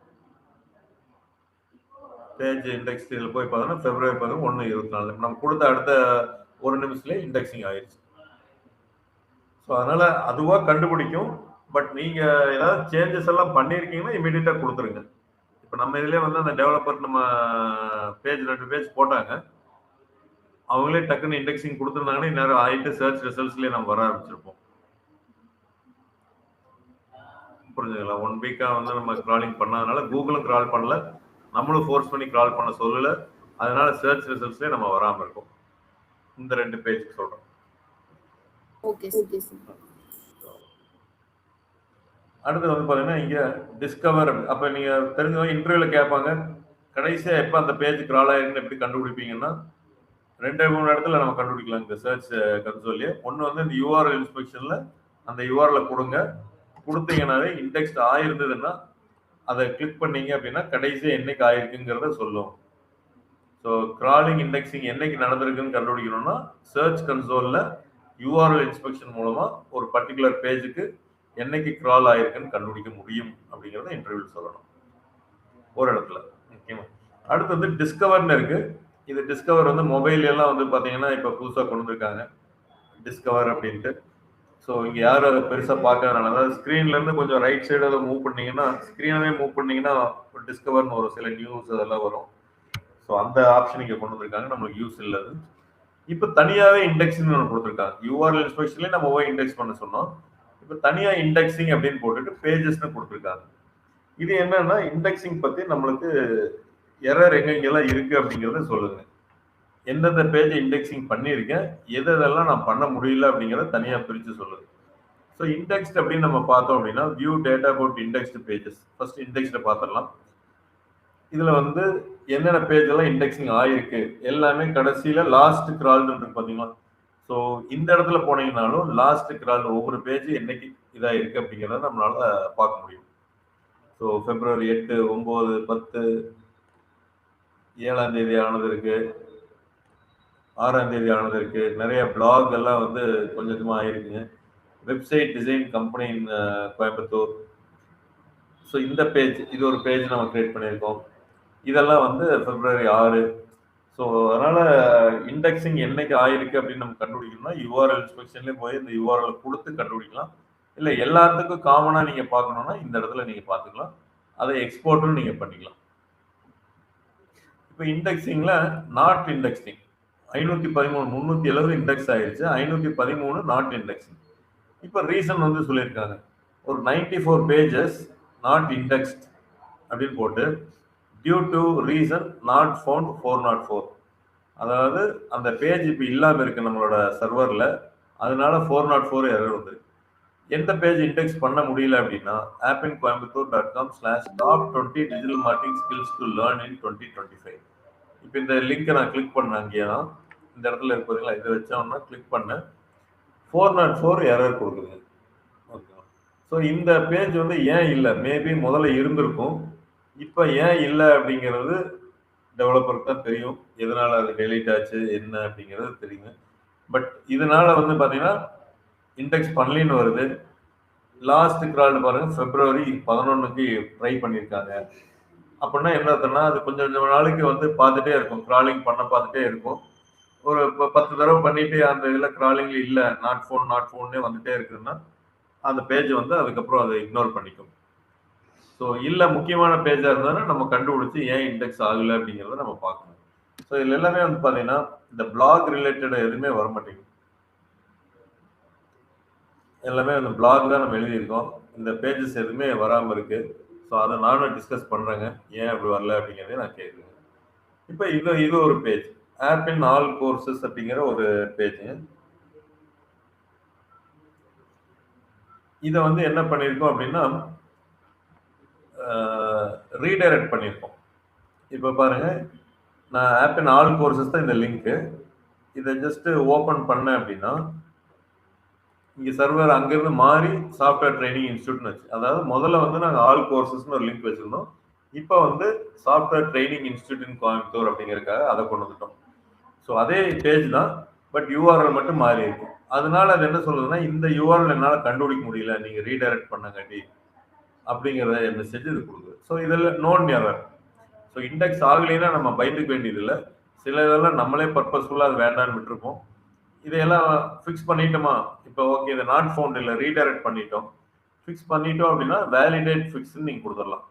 பேஜ் இண்டெக்ஸ் இதில் போய் பார்த்தோம்னா February 11/1/24 நம்ம கொடுத்த அடுத்த 1 நிமிஷத்துல இண்டெக்ஸிங் ஆயிடுச்சு. ஸோ ஸோ அதனால அதுவாக கண்டுபிடிக்கும். பட் நீங்க ஏதாவது சேஞ்சஸ் எல்லாம் பண்ணியிருக்கீங்கன்னா இமீடியட்டா கொடுத்துருங்க. இப்போ நம்ம இதுலேயே வந்து அந்த டெவலப்பர் நம்ம பேஜ் 2 பேஜ் போட்டாங்க, அவங்களே டக்குன்னு இண்டெக்ஸிங் கொடுத்துருந்தாங்கன்னா இந்நேரம் ஆயிட்டு சர்ச் ரிசல்ட்ஸ்லேயே நம்ம வர ஆரம்பிச்சிருப்போம். புரிஞ்சுங்களா? 1 வீக்கா வந்து நம்ம கிராலிங் பண்ணாதனால கூகுளும் கிரால் பண்ணல, நம்மளும் ஃபோர்ஸ் பண்ணி கிரால் பண்ண சொல்லல, அதனால சர்ச் ரிசல்ட்ஸ்லேயே நம்ம வராமல் இருக்கும். இந்த 2 பேஜ் சொல்றோம். Okay sir. அடுத்து வந்து பாத்தீங்கன்னா இங்க டிஸ்கவர். அப்ப நீங்க தெரிஞ்சவங்க இன்டர்வியூல கேட்பாங்க, கடைசியா எப்ப அந்த பேஜ் கிரால் ஆயிருக்குன்னு எப்படி கண்டுபிடிப்பீங்கன்னா 2-3 இடத்துல நம்ம கண்டுபிடிக்கலாம் இந்த சர்ச் கன்சோல்ல. ஒன்னு வந்து இந்த யூஆர்எல் இன்ஸ்பெக்ஷன்ல அந்த யூஆர்எல் கொடுங்க, கொடுத்தீங்கன்னாவே இண்டெக்ஸ்ட் ஆயிருந்ததுன்னா அதை கிளிக் பண்ணீங்க அப்படின்னா கடைசியா என்னைக்கு ஆயிருக்குங்கிறத சொல்லும். ஸோ கிராலிங் இண்டெக்ஸிங் என்னைக்கு நடந்திருக்குன்னு கண்டுபிடிக்கணும்னா சர்ச் கன்சோல்ல யூஆர்எல் இன்ஸ்பெக்ஷன் மூலமா ஒரு பர்டிகுலர் பேஜுக்கு என்னைக்கு கிரால் ஆயிருக்குன்னு கண்டுபிடிக்க முடியும் அப்படிங்கிறத இன்டர்வியூ சொல்லணும் ஒரு இடத்துல. ஓகேவா? அடுத்து வந்து டிஸ்கவர்னு இருக்கு. இது டிஸ்கவர் வந்து மொபைல் எல்லாம் வந்து பாத்தீங்கன்னா இப்ப புதுசா கொண்டு வந்திருக்காங்க டிஸ்கவர் அப்படின்ட்டு. ஸோ இங்க யாரும் அதை பெருசா பார்க்கறதுனால, அதாவது ஸ்கிரீன்ல இருந்து கொஞ்சம் ரைட் சைடு அதை மூவ் பண்ணீங்கன்னா, ஸ்கிரீனவே மூவ் பண்ணீங்கன்னா டிஸ்கவர்னு ஒரு சில நியூஸ் அதெல்லாம் வரும். ஸோ அந்த ஆப்ஷன் இங்க கொண்டு வந்திருக்காங்க, நம்மளுக்கு யூஸ் இல்லது. இப்போ தனியாவே இண்டெக்ஸ்னு ஒன்று கொடுத்துருக்காங்க. யூஆர்எல் இன்ஸ்பெக்ஷன்லேயே நம்ம போய் இண்டெக்ஸ் பண்ண சொன்னோம். இப்போ தனியா இண்டெக்ஸிங் அப்படின்னு போட்டுட்டு பேஜஸ்னு கொடுத்துருக்காங்க. இது என்னன்னா இண்டெக்ஸிங் பத்தி நம்மளுக்கு எரர் எங்கெங்கெல்லாம் இருக்கு அப்படிங்கிறத சொல்லுங்க. எந்தெந்த பேஜ் இண்டெக்ஸிங் பண்ணியிருக்கேன், எதெல்லாம் நான் பண்ண முடியல அப்படிங்கிறத தனியா பிரித்து சொல்லுது. ஸோ இண்டெக்ஸ்ட் அப்படின்னு நம்ம பார்த்தோம் அப்படின்னா view data about indexed pages. First இண்டெக்ஸ்ட பார்த்துடலாம். இதுல வந்து என்னென்ன பேஜ் எல்லாம் இண்டெக்ஸிங் ஆயிருக்கு எல்லாமே கடைசியில லாஸ்ட் கிரால்னு இருக்கு பாத்தீங்களா? ஸோ இந்த இடத்துல போனீங்கன்னாலும் லாஸ்ட் கிரால் ஒவ்வொரு பேஜ் என்னைக்கு இதா இருக்கு அப்படிங்கிறத நம்மளால பார்க்க முடியும். ஸோ February 8, 9, 10, 7ஆம் தேதி ஆனது இருக்கு, 6ஆம் தேதி ஆனது இருக்கு. நிறைய பிளாக் எல்லாம் வந்து கொஞ்சம் கொஞ்சமா ஆயிருக்குங்க. Website design company in Coimbatore. So இந்த பேஜ், இது ஒரு பேஜ் நம்ம கிரியேட் பண்ணியிருக்கோம். இதெல்லாம் வந்து February 6. ஸோ அதனால இண்டெக்ஸிங் என்னைக்கு ஆயிருக்கு அப்படின்னு நம்ம கண்டுபிடிக்கணும்னா யூஆர்எல் இன்ஸ்பெக்ஷன்லேயே போய் இந்த யூஆர்எல் கொடுத்து கண்டுபிடிக்கலாம். இல்லை எல்லாத்துக்கும் காமனாக நீங்கள் பார்க்கணும்னா இந்த இடத்துல நீங்கள் பார்த்துக்கலாம். அதை எக்ஸ்போர்ட்டும் நீங்கள் பண்ணிக்கலாம். இப்போ இண்டெக்ஸிங்கில் நாட் இண்டெக்ஸிங் 513, 370 இண்டெக்ஸ் ஆயிடுச்சு, 513 நாட் இண்டெக்ஸிங். இப்போ ரீசன் வந்து சொல்லியிருக்காங்க, ஒரு 94 பேஜஸ் நாட் இண்டெக்ஸ்ட் அப்படின்னு போட்டு due to reason not found 404. அதாவது அந்த பேஜ் இப்போ இல்லாமல் இருக்கு நம்மளோட சர்வரில், அதனால 404 எரர் வந்துருக்கு. எந்த பேஜ் இண்டெக்ஸ் பண்ண முடியல அப்படின்னா appincoimbatore.com/top20 digital marketing skills to learn in 2025. இப்போ இந்த லிங்கை நான் கிளிக் பண்ணேன், அங்கேயே தான் இந்த இடத்துல இருப்பதுங்களா, இதை வச்சோம்னா கிளிக் பண்ணேன், 404 எரர் கொடுக்குது. ஓகே. ஸோ இந்த பேஜ் வந்து ஏன் இல்லை, மேபி முதல்ல இருந்திருக்கும், இப்போ ஏன் இல்லை அப்படிங்கிறது டெவலப்பருக்கு தான் தெரியும். எதனால அது டெலீட் ஆச்சு என்ன அப்படிங்கிறது தெரியுங்க. பட் இதனால வந்து பார்த்தீங்கன்னா இண்டெக்ஸ் பண்ணலின்னு வருது. லாஸ்ட் கிரால் பாருங்க February 11க்கு ட்ரை பண்ணியிருக்காங்க. அப்படின்னா என்ன அர்த்தம்னா அது கொஞ்சம் கொஞ்சம் நாளைக்கு வந்து பார்த்துட்டே இருக்கும், கிராலிங் பண்ண பார்த்துட்டே இருக்கும். ஒரு 10 தடவை பண்ணிட்டு அந்த இதில் கிராலிங் இல்லை, நாட் ஃபோன்னே வந்துட்டே இருக்குதுன்னா அந்த பேஜ் வந்து அதுக்கப்புறம் அதை இக்னோர் பண்ணிக்கும். ஸோ இல்லை முக்கியமான பேஜாக இருந்தாலும் நம்ம கண்டுபிடிச்சி ஏன் இண்டெக்ஸ் ஆகலை அப்படிங்கிறத நம்ம பார்க்கணும். ஸோ இதில் எல்லாமே வந்து பார்த்தீங்கன்னா இந்த பிளாக் ரிலேட்டடாக எதுவுமே வர மாட்டேங்குது. எல்லாமே அந்த பிளாக் தான் நம்ம எழுதியிருக்கோம், இந்த பேஜஸ் எதுவுமே வராமல் இருக்கு. ஸோ அதை நானும் டிஸ்கஸ் பண்ணுறேங்க, ஏன் அப்படி வரல அப்படிங்கிறதே நான் கேட்குறேன். இப்போ இது ஒரு page, app in all courses அப்படிங்கிற ஒரு பேஜுங்க. இதை வந்து என்ன பண்ணியிருக்கோம் அப்படின்னா ரீடைரக்ட் பண்ணியிருக்கோம். இப்போ பாருங்க, நான் ஆப் இன் ஆல் கோர்சஸ் தான் இந்த லிங்க்கு. இதை ஜஸ்ட் ஓப்பன் பண்ணேன் அப்படின்னா இங்கே சர்வர் அங்கேருந்து மாறி சாஃப்ட்வேர் ட்ரைனிங் இன்ஸ்டியூட்னு வச்சு, அதாவது முதல்ல வந்து நாங்கள் ஆல் கோர்சஸ்னு ஒரு லிங்க் வச்சுருந்தோம், இப்போ வந்து சாஃப்ட்வேர் ட்ரைனிங் இன்ஸ்டியூட் இன் கோயம்புத்தூர் அப்படிங்கிறதுக்காக அதை கொண்டு வந்துட்டோம். ஸோ அதே பேஜ் தான், பட் யூஆர்எல் மட்டும் மாறி இருக்கும். அதனால அது என்ன சொல்லுதுன்னா இந்த யூஆர்எல் என்னால் கண்டுபிடிக்க முடியல, நீங்கள் ரீடைரக்ட் பண்ணங்காட்டி அப்படிங்கிறத மெசேஜ் இது கொடுக்குது. ஸோ இதில் நோன் எரர். ஸோ இண்டெக்ஸ் ஆகலைன்னா நம்ம பயந்துக்க வேண்டியது இல்லை. சில இதெல்லாம் நம்மளே பர்பஸ்ஃபுல்லாக அது வேண்டான்னு விட்டுருப்போம். இதையெல்லாம் ஃபிக்ஸ் பண்ணிட்டோமா, இப்போ ஓகே இதை நாட் ஃபவுண்ட் இல்லை ரீடைரக்ட் பண்ணிட்டோம், ஃபிக்ஸ் பண்ணிட்டோம் அப்படின்னா வேலிடேட் ஃபிக்ஸ்ன்னு நீங்கள் கொடுத்துடலாம்.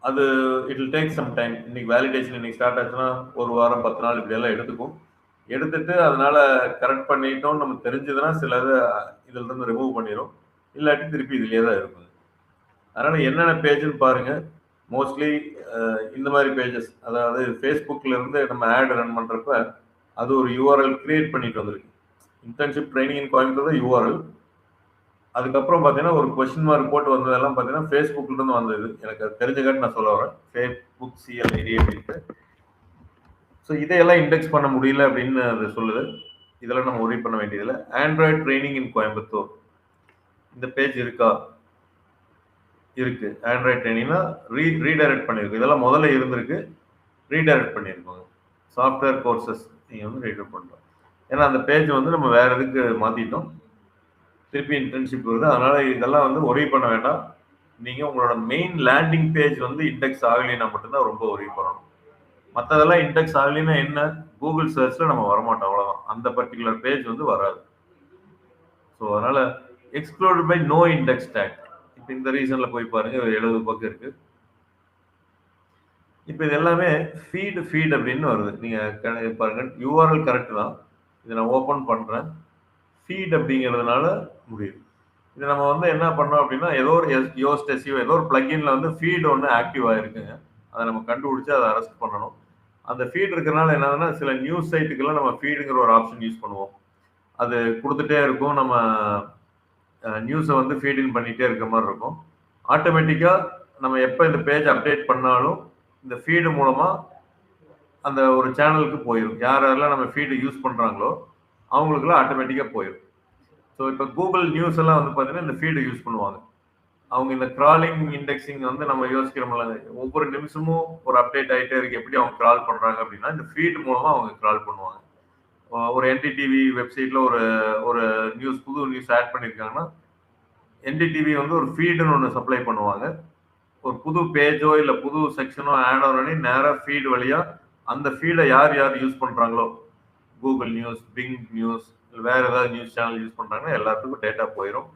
அது it will take some time. இன்னைக்கு வேலிடேஷன் இன்னைக்கு ஸ்டார்ட் ஆச்சுன்னா 1 வாரம் 10 நாள் இப்படியெல்லாம் எடுத்துக்கும். எடுத்துட்டு அதனால கரெக்ட் பண்ணிட்டோம் நமக்கு தெரிஞ்சதுன்னா சில இதுல இருந்து ரிமூவ் பண்ணிடும், இல்லாட்டி திருப்பி இதுலயே தான் இருக்கும். அதனால என்னென்ன பேஜ்னு பாருங்க. மோஸ்ட்லி இந்த மாதிரி பேஜஸ், அதாவது ஃபேஸ்புக்ல இருந்து நம்ம ஆட் ரன் பண்றப்ப அது ஒரு யூஆர்எல் கிரியேட் பண்ணிட்டு வந்திருக்கு. Internship training in Coimbatore URL. அதுக்கப்புறம் பார்த்தீங்கன்னா ஒரு கொஸ்டின் மார்க் போட்டு வந்ததெல்லாம் பார்த்தீங்கன்னா ஃபேஸ்புக்ல இருந்து வந்தது. எனக்கு அது தெரிஞ்சகாட்டி நான் சொல்ல வரேன். ஃபேஸ்புக் சிஎல்ஐடி அப்படின்ட்டு. ஸோ இதையெல்லாம் இண்டெக்ஸ் பண்ண முடியல அப்படின்னு அது சொல்லுது. இதெல்லாம் நம்ம ஒரி பண்ண வேண்டியதில்லை. ஆண்ட்ராய்டு ட்ரைனிங் இன் கோயம்புத்தூர் இந்த பேஜ் இருக்கா? இருக்கு. ஆண்ட்ராய்டு ட்ரைனிங்னா ரீடைரக்ட் பண்ணியிருக்கு. இதெல்லாம் முதல்ல இருந்திருக்கு, ரீடைரக்ட் பண்ணியிருக்கோங்க. சாஃப்ட்வேர் கோர்சஸ் நீங்கள் வந்து ரீடைரக்ட் பண்ணுறோம். ஏன்னா அந்த பேஜ் வந்து நம்ம வேற எதுக்கு மாற்றிட்டோம், திருப்பி இன்டர்ன்ஷிப் வருது. அதனால இதெல்லாம் வந்து ஒரி பண்ண வேண்டாம். நீங்கள் உங்களோட மெயின் லேண்டிங் பேஜ் வந்து இண்டெக்ஸ் ஆகலைன்னா மட்டும்தான் ரொம்ப ஒரி பண்ணணும். மற்றதெல்லாம் இண்டெக்ஸ் ஆகலைன்னா என்ன, கூகுள் சர்ச்ல நம்ம வரமாட்டோம், அவ்வளோதான். அந்த பர்டிகுலர் பேஜ் வந்து வராது. ஸோ அதனால excluded by no index tag. இப்போ இந்த ரீசன்ல போய் பாருங்க, 70 பக்கம் இருக்கு. இப்போ இது எல்லாமே ஃபீட் அப்படின்னு வருது. நீங்க பாருங்க, யூஆர்எல் கரெக்ட் தான். இதை நான் ஓப்பன் பண்றேன். ஃபீட் அப்படிங்கிறதுனால முடியுது. இது நம்ம வந்து என்ன பண்ணோம் அப்படின்னா, ஏதோ ஒரு யோஸ்ட் எஸ்இஓ ஏதோ ஒரு பிளக்இன்ல வந்து ஃபீட் ஒன்று ஆக்டிவ் ஆயிருக்குங்க. அதை நம்ம கண்டுபிடிச்சு அதை அரெஸ்ட் பண்ணணும். அந்த ஃபீட் இருக்கிறனால என்னதுன்னா, சில நியூஸ் சைட்டுக்கெல்லாம் நம்ம ஃபீடுங்கிற ஒரு ஆப்ஷன் யூஸ் பண்ணுவோம். அது கொடுத்துட்டே இருக்கும். நம்ம நியூஸை வந்து ஃபீடின் பண்ணிகிட்டே இருக்கிற மாதிரி இருக்கும். ஆட்டோமேட்டிக்காக நம்ம எப்போ இந்த பேஜ் அப்டேட் பண்ணாலும் இந்த ஃபீடு மூலமாக அந்த ஒரு சேனலுக்கு போயிடும். யாரெல்லாம் நம்ம ஃபீடு யூஸ் பண்ணுறாங்களோ அவங்களுக்குலாம் ஆட்டோமேட்டிக்காக போயிடும். ஸோ இப்போ கூகுள் நியூஸ் எல்லாம் வந்து பார்த்தீங்கன்னா இந்த ஃபீடு யூஸ் பண்ணுவாங்க. அவங்க இந்த கிராலிங் இண்டெக்ஸிங் வந்து நம்ம யோசிக்கிறோம்ல, ஒவ்வொரு நிமிஷமும் ஒரு அப்டேட் ஆகிட்டே இருக்கு. எப்படி அவங்க கிரால் பண்ணுறாங்க அப்படின்னா இந்த ஃபீடு மூலமாக அவங்க கிரால் பண்ணுவாங்க. ஒரு என்டிடிவி வெப்சைட்ல ஒரு நியூஸ், புது நியூஸ் ஆட் பண்ணியிருக்காங்கன்னா என்டிடிவி வந்து ஒரு ஃபீடுன்னு ஒன்று சப்ளை பண்ணுவாங்க. ஒரு புது பேஜோ இல்லை புது செக்ஷனோ ஆட் ஆனோடனே நேராக ஃபீடு வழியாக அந்த ஃபீடை யார் யூஸ் பண்ணுறாங்களோ, கூகுள் நியூஸ், பிங் நியூஸ், இல்லை வேறு ஏதாவது நியூஸ் சேனல் யூஸ் பண்ணுறாங்கன்னா எல்லாத்துக்கும் டேட்டா போயிடும்.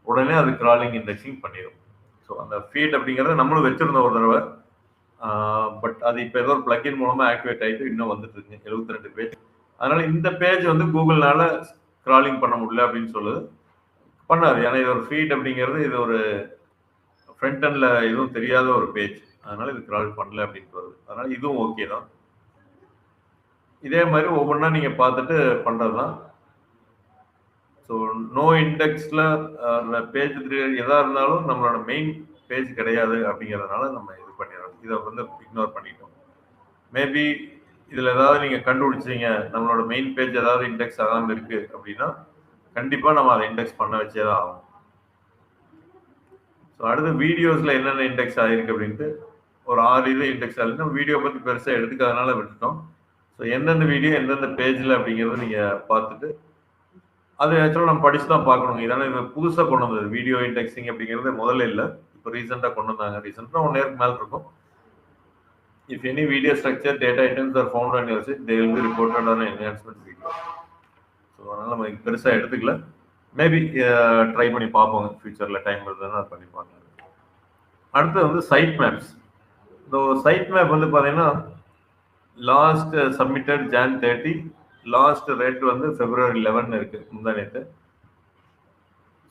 உடனே அது கிராலிங் இண்டெக்ஸிங் பண்ணிடும். ஸோ அந்த ஃபீட் அப்படிங்கிறத நம்மளும் வச்சுருந்தோம் ஒரு தடவை. பட் அது இப்போ ஏதோ ஒரு பிளக்இன் மூலமாக ஆக்டிவேட் ஆகிட்டு இன்னும் வந்துட்டு இருக்குங்க 72 பேஜ். அதனால இந்த பேஜ் வந்து கூகுள்னால கிராலிங் பண்ண முடியல அப்படின்னு சொல்லுது. பண்ணாது. ஏன்னா இது ஒரு ஃபீட் அப்படிங்கிறது, இது ஒரு ஃப்ரண்ட் எண்ட்ல எதுவும் தெரியாத ஒரு பேஜ். அதனால இது கிரால் பண்ணல அப்படின்னு வருது. அதனால இதுவும் ஓகே தான். இதே மாதிரி ஒவ்வொன்றா நீங்க பார்த்துட்டு பண்றது தான். ஸோ நோ இண்டெக்ஸ்ல பேஜ் எதா இருந்தாலும் நம்மளோட மெயின் பேஜ் கிடையாது அப்படிங்கிறதுனால நம்ம இது பண்ணிடுறோம். இதை வந்து இக்னோர் பண்ணிட்டோம். மேபி இதுல ஏதாவது நீங்க கண்டுபிடிச்சீங்க, நம்மளோட மெயின் பேஜ் ஏதாவது இண்டெக்ஸ் ஆகாம இருக்கு அப்படின்னா கண்டிப்பா நம்ம அதை இண்டெக்ஸ் பண்ண வச்சே தான் ஆகும். ஸோ அடுத்து வீடியோஸ்ல என்னென்ன இண்டெக்ஸ் ஆகிருக்கு அப்படின்ட்டு ஒரு 6 இது இண்டெக்ஸ் ஆகுதுன்னா வீடியோ பத்தி பெருசாக எடுத்துக்காதனால விட்டுட்டோம். ஸோ எந்தெந்த வீடியோ எந்தெந்த பேஜில் அப்படிங்கிறத நீங்க பார்த்துட்டு அது ஆக்சுவலாக நம்ம படிச்சு தான் பார்க்கணும். இதனால் இது புதுசாக கொண்டு வந்தது வீடியோ இண்டெக்ஸிங் அப்படிங்கிறது முதல்ல இல்லை, இப்போ ரீசெண்டாக கொண்டு வந்தாங்க. ரீசெண்டாக 1 இயருக்கு மேலே இருக்கும். If any video structure data items are found on your site, they will be reported on an enhancement video. So அதனால் நம்ம பெருசாக எடுத்துக்கல. மேபி ட்ரை பண்ணி பார்ப்போங்க ஃபியூச்சரில், டைம் இருந்ததுன்னா பண்ணி பார்க்கலாம். அடுத்து வந்து சைட் மேப்ஸ். இந்த சைட் மேப் வந்து பார்த்தீங்கன்னா last submitted Jan 30, last rate வந்து February 11 இருக்கு, முந்தா நேற்று.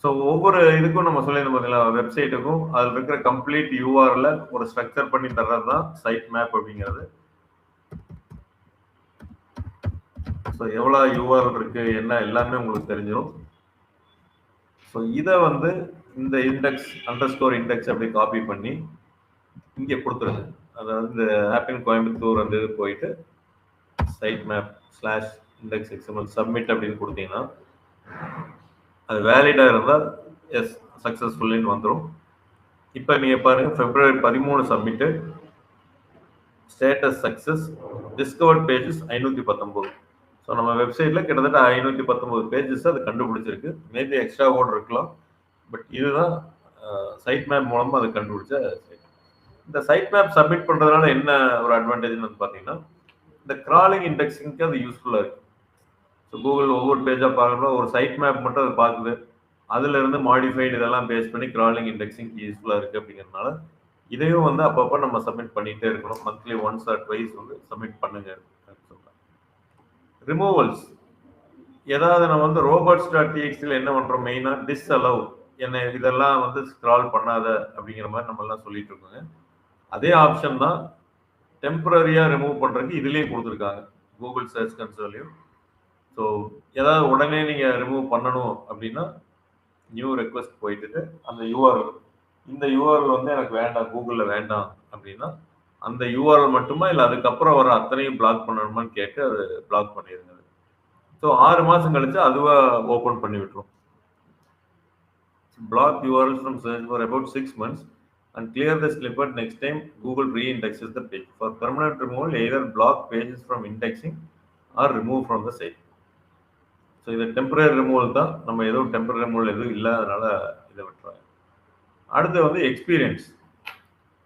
ஸோ ஒவ்வொரு இதுக்கும் நம்ம சொல்லியிருந்தோம் பார்த்தீங்களா, வெப்சைட்டுக்கும் அதில் இருக்கிற கம்ப்ளீட் யூஆர்ல ஒரு ஸ்ட்ரக்சர் பண்ணி தர்றது தான் சைட் மேப் அப்படிங்கிறது. ஸோ எவ்வளோ யூஆர்எல் இருக்கு என்ன எல்லாமே உங்களுக்கு தெரிஞ்சிடும். ஸோ இதை வந்து இந்த இண்டெக்ஸ் அண்டர்ஸ்கோர் இண்டெக்ஸ் அப்படி காப்பி பண்ணி இங்கே கொடுத்துருங்க. அதாவது இந்த ஆப்பின் கோயம்புத்தூர் அந்த இது போயிட்டு side map /index XML submit அப்படின்னு கொடுத்தீங்கன்னா அது வேலிடாக இருந்தால் எஸ் சக்ஸஸ்ஃபுல்லின்னு வந்துடும். இப்போ நீங்கள் பாருங்கள், February 13 submit, status success, discovered pages 519. So நம்ம வெப்சைட்டில் கிட்டத்தட்ட 519 பேஜஸ் அது கண்டுபிடிச்சிருக்கு. மேபி எக்ஸ்ட்ரா கோட் இருக்கலாம், பட் இதுதான் சைட் மேப் மூலமாக அது கண்டுபிடிச்ச சைட். இந்த சைட் மேப் சப்மிட் பண்ணுறதுனால என்ன ஒரு அட்வான்டேஜ்னு வந்து பார்த்தீங்கன்னா, இந்த கிராலிங் இண்டெக்ஸிங்க்கு அது யூஸ்ஃபுல்லாக இருக்குது. கூகுள் ஒவ்வொரு பேஜாக பார்க்கணும், ஒரு சைட் மேப் மட்டும் அது பார்க்குது. அதுல இருந்து மாடிஃபைடு இதெல்லாம் பேஸ் பண்ணி கிராலிங் இண்டெக்ஸிங் யூஸ்ஃபுல்லாக இருக்குது அப்படிங்கிறதுனால இதையும் வந்து அப்பப்போ நம்ம சப்மிட் பண்ணிகிட்டே இருக்கணும். மந்த்லி ஒன்ஸ் ஆர் ட்வைஸ் வந்து சப்மிட் பண்ணுங்க. ரிமூவல்ஸ் ஏதாவது நம்ம வந்து robots.txt என்ன பண்ணுறோம் மெயினாக டிஸ்அலவ் என்ன இதெல்லாம் வந்து ஸ்க்ரால் பண்ணாத அப்படிங்கிற மாதிரி நம்மலாம் சொல்லிட்டு இருக்கோங்க. அதே ஆப்ஷன் தான் டெம்பரரியாக ரிமூவ் பண்ணுறதுக்கு இதுலேயும் கொடுத்துருக்காங்க கூகுள் சர்ச் கன்சோல்லையும். ஸோ ஏதாவது உடனே நீங்கள் ரிமூவ் பண்ணணும் அப்படின்னா நியூ ரெக்வஸ்ட் போயிட்டு அந்த யூஆர்எல் இந்த யூஆர்எல் வந்து எனக்கு வேண்டாம், கூகுளில் வேண்டாம் அப்படின்னா அந்த யூஆர்எல் மட்டுமா இல்லை அதுக்கப்புறம் வர அத்தனையும் பிளாக் பண்ணணுமான்னு கேட்டு அது பிளாக் பண்ணிடுங்க. ஸோ 6 மாதம் கழிச்சு அதுவாக ஓப்பன் பண்ணி விட்டுரும். Block URLs from search for about 6 months and clear the snippet next time Google re-indexes the page. For permanent removal, either block pages from indexing or remove from the site. So இது temporary removal தான். நம்ம எதுவும் temporary removal எதுவும் இல்லாதனால இதை விட்டுறாங்க. அடுத்து வந்து எக்ஸ்பீரியன்ஸ்.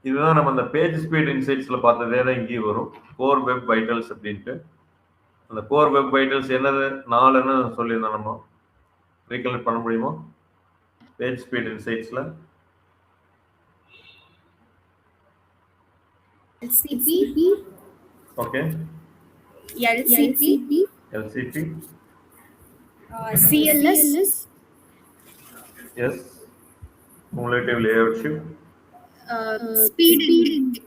இதுதான் நம்ம அந்த பேஜ் ஸ்பீட் இன்சைட்ஸில் பார்த்ததே தான் இங்கேயும் வரும். கோர் வெப் வைட்டல்ஸ் அப்படின்ட்டு. அந்த கோர் வெப் வைட்டல்ஸ் என்னது 4ன்னு சொல்லியிருந்தோம். நம்ம ரீகலெக்ட் பண்ண முடியுமா? பேஜ் ஸ்பீட் இன்சைட்ஸில் LCP, okay, LCP, CLS, yes, cumulative layout shift, speed index.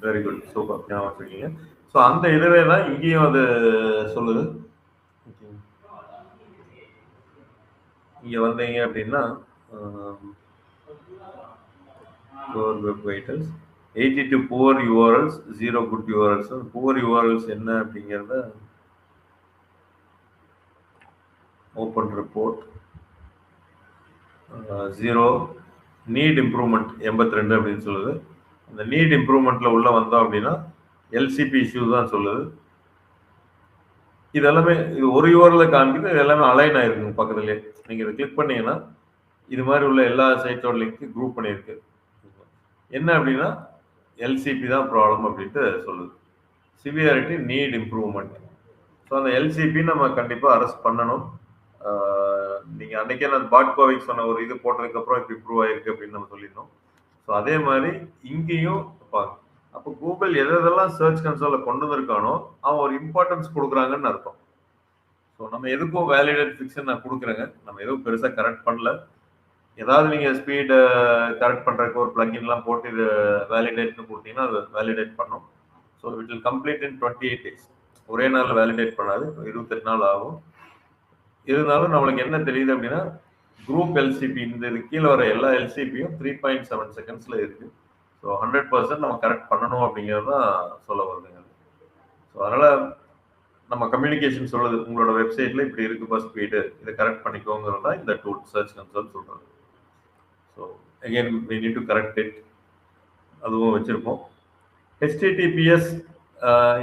Very good, super, ஞாபகம் வச்சுருக்கீங்க. ஸோ அந்த இதுவே தான் இங்கேயும் அது சொல்லுது. இங்கே வந்தீங்க அப்படின்னா core web vitals 82 poor URLs 0 good URLs. Poor URLs என்ன அப்படிங்கிறத ஓப்பன் ரிப்போர்ட் 0 நீட் இம்ப்ரூவ்மெண்ட் 82 அப்படின்னு சொல்லுது. அந்த நீட் இம்ப்ரூவ்மெண்ட்டில் உள்ள வந்தோம் அப்படின்னா எல்சிபி இஷ்யூ தான் சொல்லுது. இதெல்லாமே இது ஒரு யூஆர்எல் காமிக்குது. இது எல்லாமே அலைன் ஆயிருக்குங்க பக்கத்துலேயே. நீங்கள் இதை கிளிக் பண்ணீங்கன்னா இது மாதிரி உள்ள எல்லா சைட்டோட லிங்க் குரூப் பண்ணியிருக்கு. என்ன அப்படின்னா எல்சிபி தான் ப்ராப்ளம் அப்படின்ட்டு சொல்லுது. Severity need improvement. ஸோ அந்த எல்சிபி நம்ம கண்டிப்பாக அரெஸ்ட் பண்ணணும். நீங்கள் அன்றைக்கே நான் பாட்கோவிக் சொன்ன ஒரு இது போட்டதுக்கப்புறம் இப்போ இம்ப்ரூவ் ஆகிருக்கு அப்படின்னு நம்ம சொல்லியிருந்தோம். ஸோ அதே மாதிரி இங்கேயும் பார்க்கணும். அப்போ கூகுள் எதெல்லாம் சர்ச் கன்சோலில் கொண்டு வந்திருக்கானோ அவன் ஒரு இம்பார்ட்டன்ஸ் கொடுக்குறாங்கன்னு அர்த்தம். ஸோ நம்ம எதுக்கும் வேலிடேட் ஃபிக்ஷன் நான் கொடுக்குறேங்க. நம்ம எதுவும் பெருசாக கரெக்ட் பண்ணல. ஏதாவது நீங்கள் ஸ்பீடை கரெக்ட் பண்ணுறதுக்கு ஒரு பிளக்கின்லாம் போட்டு இது வேலிடேட்னு கொடுத்தீங்கன்னா அது வேலிடேட் பண்ணும். So it will complete in 28 days. ஒரே நாளில் வேலிடேட் பண்ணாது, 28 நாள் ஆகும். இருந்தாலும் நம்மளுக்கு என்ன தெரியுது அப்படின்னா குரூப் எல்சிபி இந்த இது கீழே வர எல்லா எல்சிபியும் 3.7 செகண்ட்ஸில் இருக்குது. ஸோ 100% நம்ம கரெக்ட் பண்ணணும் அப்படிங்கிறது தான் சொல்ல வருதுங்க. ஸோ அதனால் நம்ம கம்யூனிகேஷன் சொல்லுது உங்களோட வெப்சைட்டில் இப்படி இருக்குப்பா ஸ்பீடு, இதை கரெக்ட் பண்ணிக்கோங்கிறது தான் இந்த டூல் சர்ச் கன்சோல் சொல்கிறது. So again we need to correct it. அதுவும் வச்சுருப்போம். ஹெச்டிடிபிஎஸ்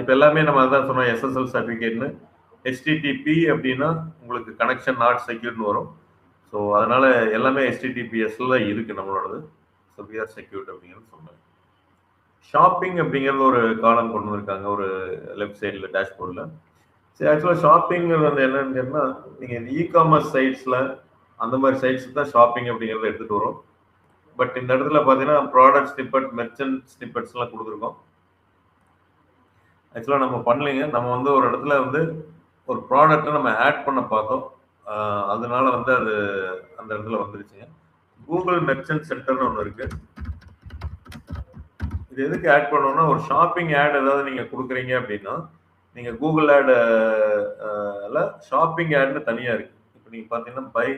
இப்போ எல்லாமே நம்ம அதான் சொன்னோம் எஸ்எஸ்எல் சர்டிஃபிகேட்னு. ஹெச்டிடிபி அப்படின்னா உங்களுக்கு கனெக்ஷன் நாட் செக்யூர்னு வரும். ஸோ அதனால் எல்லாமே ஹெச்டிடிபிஎஸ்ல இருக்குது நம்மளோடது. ஸோ we are secured அப்படிங்கிறது சொன்னாங்க. ஷாப்பிங் அப்படிங்கிறது ஒரு காலம் கொண்டு வந்திருக்காங்க ஒரு லெஃப்ட் சைடில் டேஷ்போர்டில். சரி, ஆக்சுவலாக ஷாப்பிங்கிறது வந்து என்னன்னு கேட்டால் நீங்கள் இந்த இ-காமர்ஸ் சைட்ஸில் அந்த மாதிரி சைட்ஸ் தான் ஷாப்பிங் அப்படிங்கிறத எடுத்துகிட்டு வரும். பட் இந்த இடத்துல பார்த்தீங்கன்னா ப்ராடக்ட் ஸ்னிப்பட், மெர்ச்சன்ட் ஸ்னிப்பட்ஸ்லாம் கொடுத்துருக்கோம். ஆக்சுவலாக நம்ம பண்ணலைங்க. நம்ம வந்து ஒரு இடத்துல வந்து ஒரு ப்ராடக்டை நம்ம ஆட் பண்ண பார்த்தோம். அதனால வந்து அது அந்த இடத்துல வந்துருச்சுங்க. கூகுள் மெர்ச்சன்ட் சென்டர்னு ஒன்று இருக்கு. இது எதுக்கு ஆட் பண்ணோம்னா ஒரு ஷாப்பிங் ஆட் ஏதாவது நீங்கள் கொடுக்குறீங்க அப்படின்னா நீங்கள் கூகுள் ஆட்ல ஷாப்பிங் ஆட்னு தனியாக இருக்கு. இப்போ நீங்கள் பார்த்தீங்கன்னா பை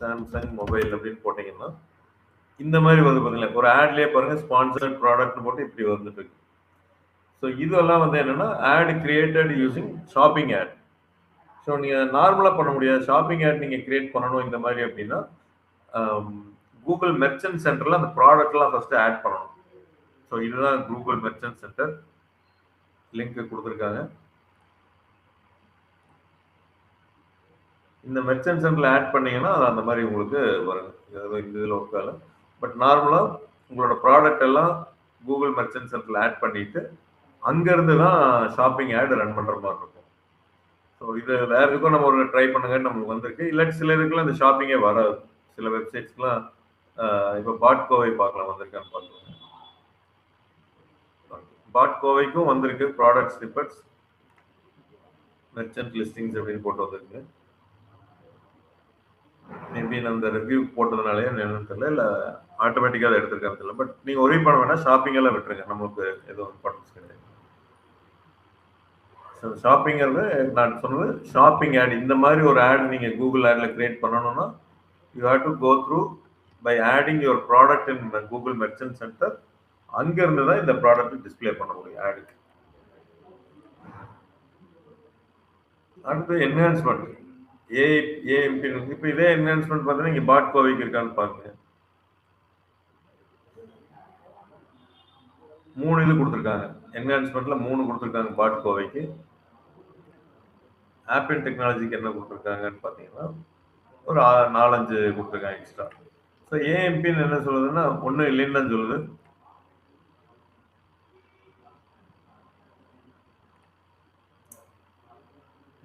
சாம்சங் மொபைல் அப்படின்னு போட்டிங்கன்னா இந்த மாதிரி வந்து பார்த்தீங்கன்னா ஒரு ஆட்லேயே பாருங்கள் ஸ்பான்சர்ட் ப்ராடக்ட்னு போட்டு இப்படி வந்துட்டு இருக்கு. ஸோ இதெல்லாம் வந்து என்னென்னா ad created using shopping ad. So நீங்கள் நார்மலாக பண்ண முடியாது. ஷாப்பிங் ஆட் நீங்கள் கிரியேட் பண்ணணும் இந்த மாதிரி அப்படின்னா கூகுள் மெர்ச்சன்ட் சென்டரில் அந்த ப்ராடக்ட்லாம் ஃபஸ்ட்டு ஆட் பண்ணணும். ஸோ இதுதான் கூகுள் மெர்ச்சன்ட் சென்டர். லிங்க் கொடுத்துருக்காங்க. இந்த மெர்ச்சன்ட் சென்டரில் ஆட் பண்ணீங்கன்னா அது அந்த மாதிரி உங்களுக்கு வரும். இந்த இதில் ஒர்க் ஆகல. பட் நார்மலாக உங்களோட ப்ராடக்ட் எல்லாம் கூகுள் மெர்ச்சன்ட் சென்டரில் ஆட் பண்ணிவிட்டு அங்கேருந்து தான் ஷாப்பிங் ஆட் ரன் பண்ணுற மாதிரி இருக்கும். ஸோ இது வேற எதுக்கும் நம்ம ஒரு ட்ரை பண்ணுங்கன்னு நம்மளுக்கு வந்திருக்கு. இல்லாட்டி சில இதுக்குலாம் இந்த ஷாப்பிங்கே வராது. சில வெப்சைட்ஸ்க்குலாம் இப்போ பாட்கோவை பார்க்கலாம், வந்திருக்கான்னு பார்க்கலாம். பாட்கோவைக்கும் வந்திருக்கு ப்ராடக்ட் ஸ்னிப்பெட்ஸ், மெர்ச்சன்ட் லிஸ்டிங்ஸ் அப்படின்னு போட்டு வந்திருக்கு. மேபி நான் இந்த ரிவ்யூ போட்டதுனாலே என்னன்னு தெரியல, இல்லை ஆட்டோமேட்டிக்காக அதை எடுத்துருக்கான்னு தெரியல. பட் நீங்கள் ஒரே பண்ண வேணால் ஷாப்பிங் எல்லாம் விட்டுருங்க, நம்மளுக்கு எதுவும் இம்பார்ட்டன்ஸ் கிடையாது. ஸோ ஷாப்பிங்கிறது நான் சொன்னது ஷாப்பிங் ஆட். இந்த மாதிரி ஒரு ஆட் நீங்கள் கூகுள் ஆடில் கிரியேட் பண்ணணும்னா you have to go through by adding your product in Google Merchant Center. அங்கிருந்து தான் இந்த ப்ராடக்ட் டிஸ்பிளே பண்ண முடியும் ஆடுக்கு. அடுத்து என்ஹான்ஸ்மெண்ட் ஏஎம்பி. இப்போ இதே என்ஹான்ஸ்மெண்ட் பார்த்தீங்கன்னா இங்கே பாட்கோவைக்கு இருக்கான்னு பாருங்க. 3 இது கொடுத்துருக்காங்க என்ஹான்ஸ்மெண்ட்ல, 3 கொடுத்துருக்காங்க பாட்கோவைக்கு. ஆப்பிள் டெக்னாலஜிக்கு என்ன கொடுத்துருக்காங்கன்னு பார்த்தீங்கன்னா ஒரு 4-5 கொடுத்துருக்காங்க எக்ஸ்ட்ரா. ஸோ ஏஎம்பின்னு என்ன சொல்லுதுன்னா ஒன்றும் இல்லைன்னு தான் சொல்லுது.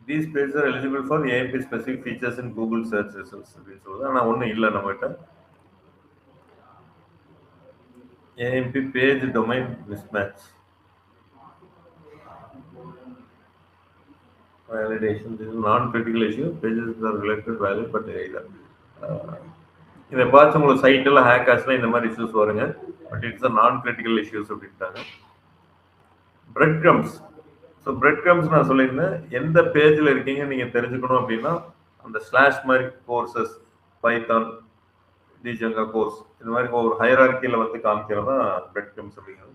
These pages are eligible for AMP specific features in Google search results அப்படின்னு சொல்லுது. ஆனால் ஒன்றும் இல்லை நம்மகிட்ட. AMP page domain mismatch validation. This is non-critical issue. Pages are related valid but either. இதை பார்த்து உங்களுக்கு சைட்டெல்லாம் ஹேக் ஆச்சுன்னா இந்த மாதிரி இஷ்யூஸ் வருங்க. பட் இட்ஸ் அ நான் கிரிட்டிக்கல் இஷ்யூஸ் அப்படின்ட்டாங்க. Bread crumbs. So bread crumbs நான் சொல்லியிருந்தேன், எந்த பேஜில் இருக்கீங்க நீங்கள் தெரிஞ்சுக்கணும் அப்படின்னா அந்த ஸ்லாஷ் மாதிரி கோர்சஸ், பைத்தான், டிஜங்கா கோர்ஸ், இந்த மாதிரி ஒரு ஹைரார்க்கியில் வந்து காமிக்கிறது தான் பிரெட் கிரம்ஸ் அப்படிங்கிறது.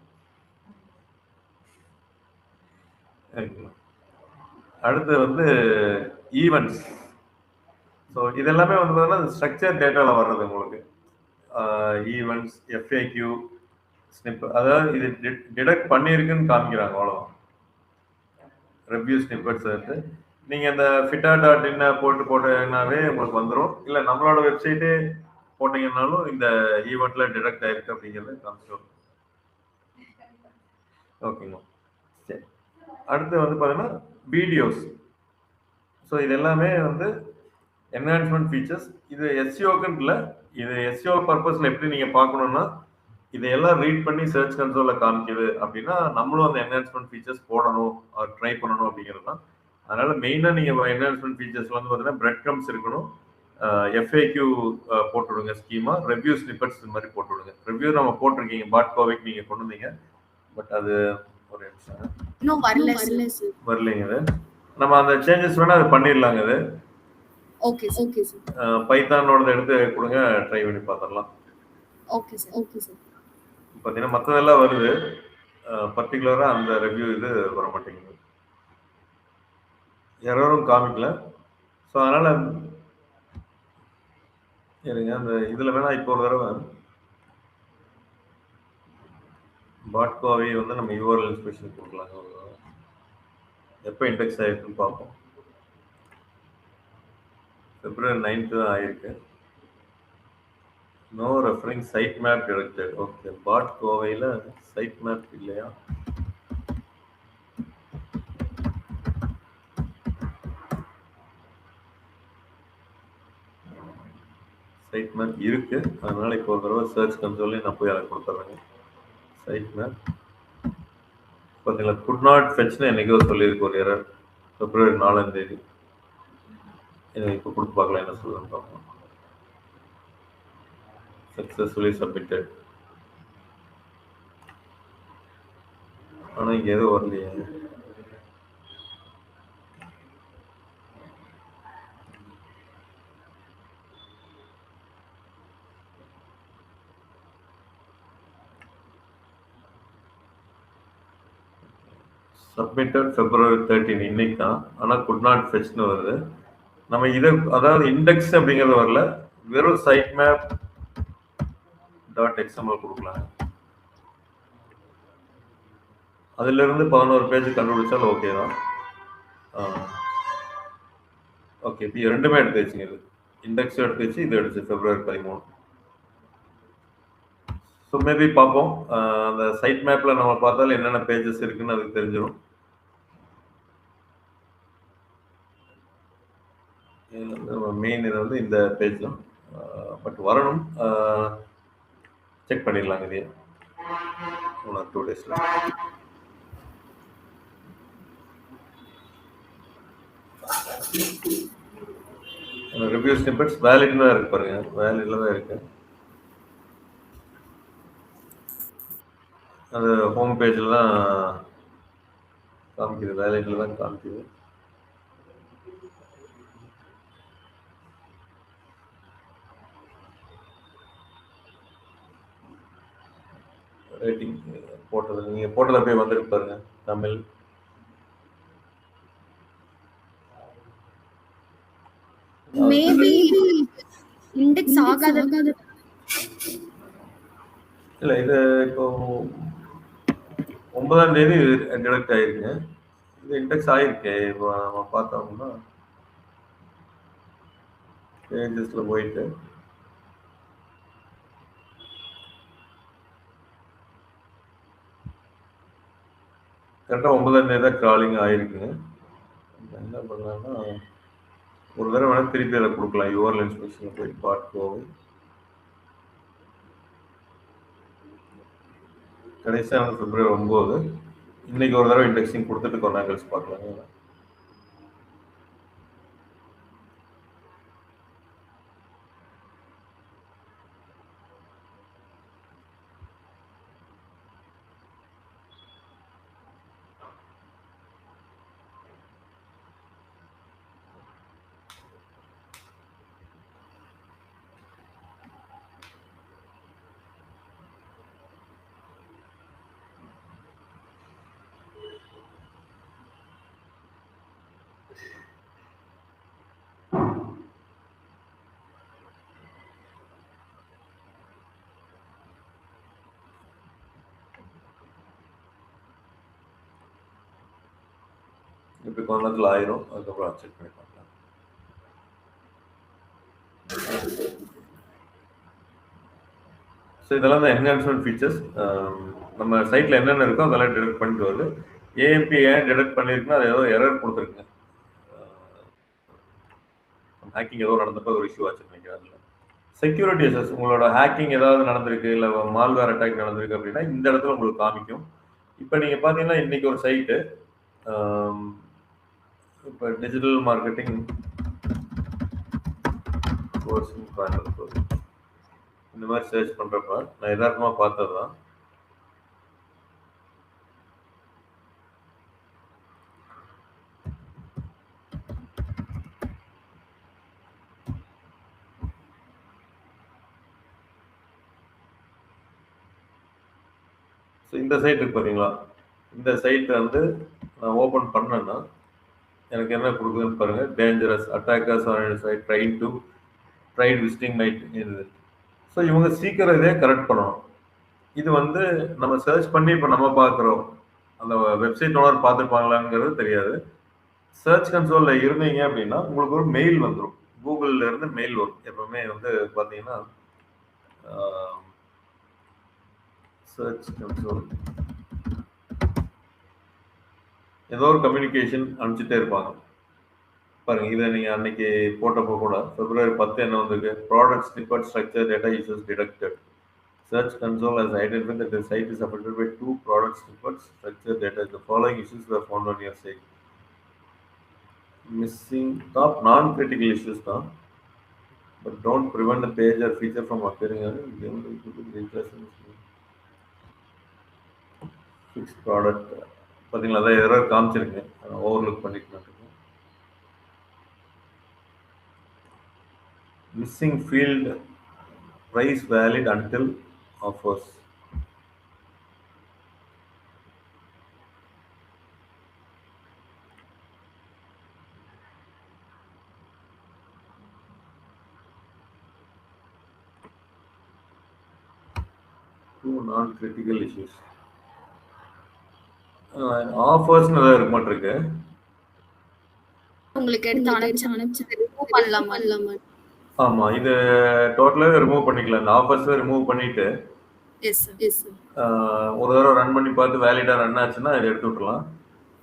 அடுத்து வந்து ஈவெண்ட்ஸ். ஸோ இதெல்லாமே வந்து பார்த்தீங்கன்னா ஸ்ட்ரக்சர் டேட்டாவில் வர்றது உங்களுக்கு. ஈவெண்ட்ஸ், எஃப்ஏக்யூ, ஸ்னிப், அதாவது இது டிடெக்ட் பண்ணியிருக்குன்னு காமிக்கிறாங்க, அவ்வளோதான். ரிவ்யூ ஸ்னிப்பெட்ஸ் வந்து நீங்கள் இந்த fita.in போட்டீங்கன்னாவே உங்களுக்கு வந்துடும். இல்லை நம்மளோட வெப்சைட்டே போட்டிங்கன்னாலும் இந்த ஈவெண்ட்டில் டிடெக்ட் ஆகிருக்கு அப்படிங்கிறது காமிச்சிடும். ஓகேங்க. சரி, அடுத்து வந்து பார்த்தீங்கன்னா வீடியோஸ். ஸோ இது எல்லாமே வந்து என்ஹான்ஸ்மெண்ட் ஃபீச்சர்ஸ். இது எஸ்சிஓக்குன்னு இல்லை, இது எஸ்சிஓ பர்பஸில் எப்படி நீங்கள் பார்க்கணுன்னா இதையெல்லாம் ரீட் பண்ணி சர்ச் கன்சோலில் காமிக்குது அப்படின்னா நம்மளும் அந்த என்ஹான்ஸ்மெண்ட் ஃபீச்சர்ஸ் போடணும், ட்ரை பண்ணணும் அப்படிங்கிறது தான். அதனால மெயினாக நீங்கள் என்ஹான்ஸ்மெண்ட் ஃபீச்சர்ஸ் வந்து பார்த்தீங்கன்னா பிரெட் கிரம்ஸ் இருக்கணும், எஃப்ஏக்யூ போட்டுவிடுங்க, ஸ்கீமா, ரிவ்யூ ஸ்னிப்பெட்ஸ் இந்த மாதிரி போட்டுவிடுங்க. ரிவ்யூ நம்ம போட்டிருக்கீங்க, பாட்கோவைக்கு நீங்கள் கொண்டு வந்தீங்க, பட் அது ஒரு நிமிஷம் வரலைங்க. அது நம்ம அந்த சேஞ்சஸ் வேணால் அது பண்ணிடலாங்க. அது ஓகே ஓகே சார். பைத்தானோட எடுத்து கொடுங்க, ட்ரை பண்ணி பார்த்துடலாம். Okay sir. Okay sir. பார்த்தீங்கன்னா மற்றதெல்லாம் வருது, பர்டிகுலராக அந்த ரிவ்யூ இது வர மாட்டேங்குது, எரரும் காமிக்கல. ஸோ அதனால் இருங்க, அந்த இதில் வேணால் இப்போ ஒரு தடவை பாட்கோவை வந்து நம்ம யூஆர்எல் இன்ஸ்பெக்ஷன் கொடுக்கலாங்க. எப்போ இண்டெக்ஸ் ஆகிருக்குன்னு பார்ப்போம். February 9th தான் ஆயிருக்கு. No referring site map detected. Okay, பாட்கோவையில் சைட் மேப் இல்லையா? சைட் மேப் இருக்கு, அதனால இப்போ ஒரு தடவை சர்ச் கன்சோல்லே நான் போய் அதை கொடுத்துட்றேங்க. சைட் மேப் பார்த்தீங்களா, குட் நாட் ஃபெச்னு என்னைக்கோ சொல்லியிருக்கு ஒரு எரர். February 4 இப்போ கொடுத்து பார்க்கலாம் என்ன சொல்லுன்னு பார்க்கலாம். Successfully submitted. ஆனால் இங்கே எதுவும் வரலையே. சப்மிட்டட் February 13 இன்னைக்கு தான், ஆனால் குட் நாட் ஃபெச்னு வருது. நம்ம இதை அதாவது இண்டெக்ஸ் அப்படிங்கிறது வரல, வெறும் சைட் மேப் .xml கொடுக்கலாம். அதிலிருந்து 11 பேஜ் கண்டுபிடிச்சாலும் ஓகே தான். ஓகே, இப்போ ரெண்டுமே எடுத்து வச்சுங்க. இது இண்டெக்ஸும் எடுத்து வச்சு, இது எடுத்து February 13. ஸோ மேபி பார்ப்போம். அந்த சைட் மேப்பில் நம்ம பார்த்தாலும் என்னென்ன பேஜஸ் இருக்குன்னு அதுக்கு தெரிஞ்சிடும். மெயின் இது வந்து இந்த பேஜ் தான், பட் வரணும். செக் பண்ணிடலாம் இதே 1 or 2 days. ரிவ்யூ ஸ்னிப்பெட்ஸ் வேலிட்ல தான் இருக்கு பாருங்க, வேலிட்ல தான் இருக்கு. அது ஹோம் பேஜில் தான் காமிக்குது, வேலிட்ல தான் காமிக்குது. ரேட்டிங் போட்டது நீங்கள் போட்டதில் போய் வந்துருக்கு பாருங்க, தமிழ். மேபி இண்டெக்ஸ் ஆகாத இல்லை, இது இப்போ 9ஆம் தேதி டிடெக்ட் ஆகிருக்கு. இது இண்டெக்ஸ் ஆகிருக்கு. இப்போ நம்ம பார்த்தோம்னா பேஜஸில் போயிட்டு கரெக்டாக 9ஆம் தேதி தான் க்ராலிங் ஆகிருக்குங்க. என்ன பண்ணலாம்னா ஒரு தடவை வேணால் திருப்பி அதை கொடுக்கலாம். யூஆர்எல் இன்ஸ்பெக்ஷனில் போய் பார்த்து கடைசியாக February 9. இன்னைக்கு ஒரு தடவை இண்டெக்ஸிங் கொடுத்துட்டு கொஞ்ச நாள் கழிச்சு பார்க்கலாங்க. இப்படி கொஞ்ச நேரத்தில் ஆயிரும். அதுக்கப்புறம் செக் பண்ணி பார்க்கலாம். ஸோ இதெல்லாம் தான் என்ஹான்ஸ்மெண்ட் ஃபீச்சர்ஸ். நம்ம சைட்டில் என்னென்ன இருக்கோ அதெல்லாம் டிடெக்ட் பண்ணிட்டு வருது. ஏஎம்பி ஏன் டிடெக்ட் பண்ணியிருக்குன்னா அது ஏதோ எரர் கொடுத்துருக்குங்க. ஹேக்கிங் ஏதோ நடந்தப்போ ஒரு இஷ்யூ ஆச்சு நினைக்கிறேன். அதில் செக்யூரிட்டி இஷ்யூஸ், உங்களோட ஹேக்கிங் ஏதாவது நடந்திருக்கு, இல்லை மால்வேர் அட்டாக் நடந்திருக்கு அப்படின்னா இந்த இடத்துல உங்களுக்கு காமிக்கும். இப்போ நீங்கள் பார்த்தீங்கன்னா இன்றைக்கி ஒரு சைட்டு, இப்போ டிஜிட்டல் மார்க்கெட்டிங் கோர்ஸிங் கோயம்புத்தூர் இந்த மாதிரி சர்ச் பண்ணுறப்ப நான் யதார்த்தமாக பார்த்தது தான். ஸோ இந்த சைட் இருக்கு பார்த்தீங்களா, இந்த சைட்டை வந்து நான் ஓப்பன் பண்ணேன்னா எனக்கு என்ன கொடுக்குதுன்னு பாருங்கள். Dangerous attackers are tried visiting might இது. ஸோ இவங்க சீக்கிரம் இதே கரெக்ட் பண்ணணும். இது வந்து நம்ம சர்ச் பண்ணி இப்போ நம்ம பார்க்குறோம், அந்த வெப்சைட் ஓனர் பார்த்துருப்பாங்களாங்கிறது தெரியாது. சர்ச் கன்சோலில் இருந்தீங்க அப்படின்னா உங்களுக்கு ஒரு மெயில் வந்துடும், கூகுளில் இருந்து மெயில் வரும். எப்பவுமே வந்து பார்த்தீங்கன்னா சர்ச் கன்சோல் ஏதோ ஒரு கம்யூனிகேஷன் அனுப்பிச்சிட்டே இருப்பாங்க பாருங்க. இதை நீங்கள் அன்னைக்கு போட்டப்போ கூட February 10 என்ன வந்திருக்கு, product snippet structure data issues detected. Search console has identified that the site is affected by 2 product snippets structure data. The following issues were found on your site. Missing top non-critical issues now, but don't prevent the page or feature from appearing on fixed product. பார்த்தீங்களா, அதை error காமிச்சிருக்கு, overlook பண்ணிட்டு. Missing field price valid until offers. Two non-critical issues. Offers இருக்க மாட்டிருக்கு. உங்களுக்கு எடுத்து அனுப்பிச்சு remove பண்ணலாமா? ஆமாம், இது டோட்டலாகவே ரிமூவ் பண்ணிக்கலாம். இந்த ஆஃபர்ஸை ரிமூவ் பண்ணிவிட்டு எஸ் சார் எஸ் சார் ஒரு தடவை ரன் பண்ணி பார்த்து வேலிடா ரன் ஆச்சுன்னா இதை எடுத்து விட்டுலாம்.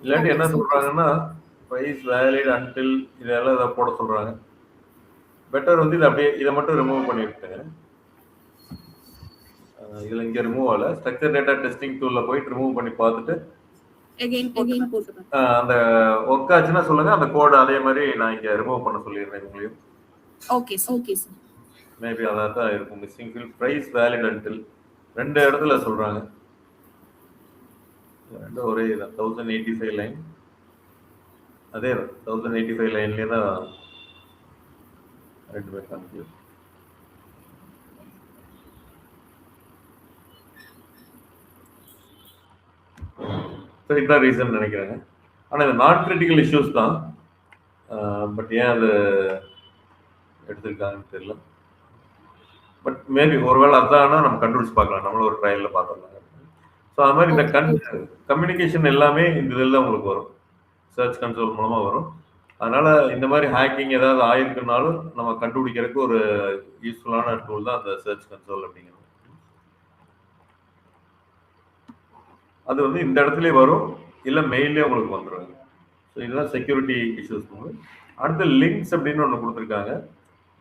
இல்லாட்டி என்ன சொல்றாங்கன்னா ப்ரைஸ் வேலிட் அன்டில் இதெல்லாம் இதை போட சொல்றாங்க. பெட்டர் வந்து இதை அப்படியே இதை மட்டும் ரிமூவ் பண்ணிவிட்டுங்க. இதில் இங்கே ரிமூவ் ஆகல. ஸ்ட்ரக்சர் டேட்டா டெஸ்டிங் டூலில் போயிட்டு ரிமூவ் பண்ணி பார்த்துட்டு அந்த ஒர்க் ஆச்சுன்னா சொல்லுங்க. அந்த கோடு அதே மாதிரி நான் இங்கே ரிமூவ் பண்ண சொல்லிடுறேன் உங்களையும். Okay sir. மேபி அதான் தான் இருக்கும். Missing field price valid until 2 இடத்துல சொல்றாங்க. ரெண்டும் ஒரே தான். 1085 லைன் அதே 1085 லைன்லேயே தான் ரெண்டுமே காமிக்குது. இதுதான் ரீசன் நினைக்கிறேங்க. ஆனால் இது நாட் கிரிட்டிக்கல் இஷ்யூஸ் தான். பட் ஏன் அது எடுத்துருக்காங்கன்னு தெரியல. பட் மேபி ஒருவேளை அதானா நம்ம கண்டுபிடிச்சு பார்க்கலாம். நம்மளும் ஒரு ட்ரையலில் பார்த்துடலாம். ஸோ அது மாதிரி இந்த கம்யூனிகேஷன் எல்லாமே இந்த இதில் தான் உங்களுக்கு வரும். சர்ச் கன்சோல் மூலமாக வரும். அதனால் இந்த மாதிரி ஹேக்கிங் ஏதாவது ஆயிருக்குனாலும் நம்ம கண்டுபிடிக்கிறதுக்கு ஒரு யூஸ்ஃபுல்லான டூல் தான் அந்த சர்ச் கன்சோல் அப்படிங்கிறது. அது வந்து இந்த இடத்துலயே வரும், இல்லை மெயிலே உங்களுக்கு வந்துடும். ஸோ இதுதான் செக்யூரிட்டி இஷ்யூஸ். அடுத்து லிங்க்ஸ் அப்படின்னு ஒன்று கொடுத்துருக்காங்க.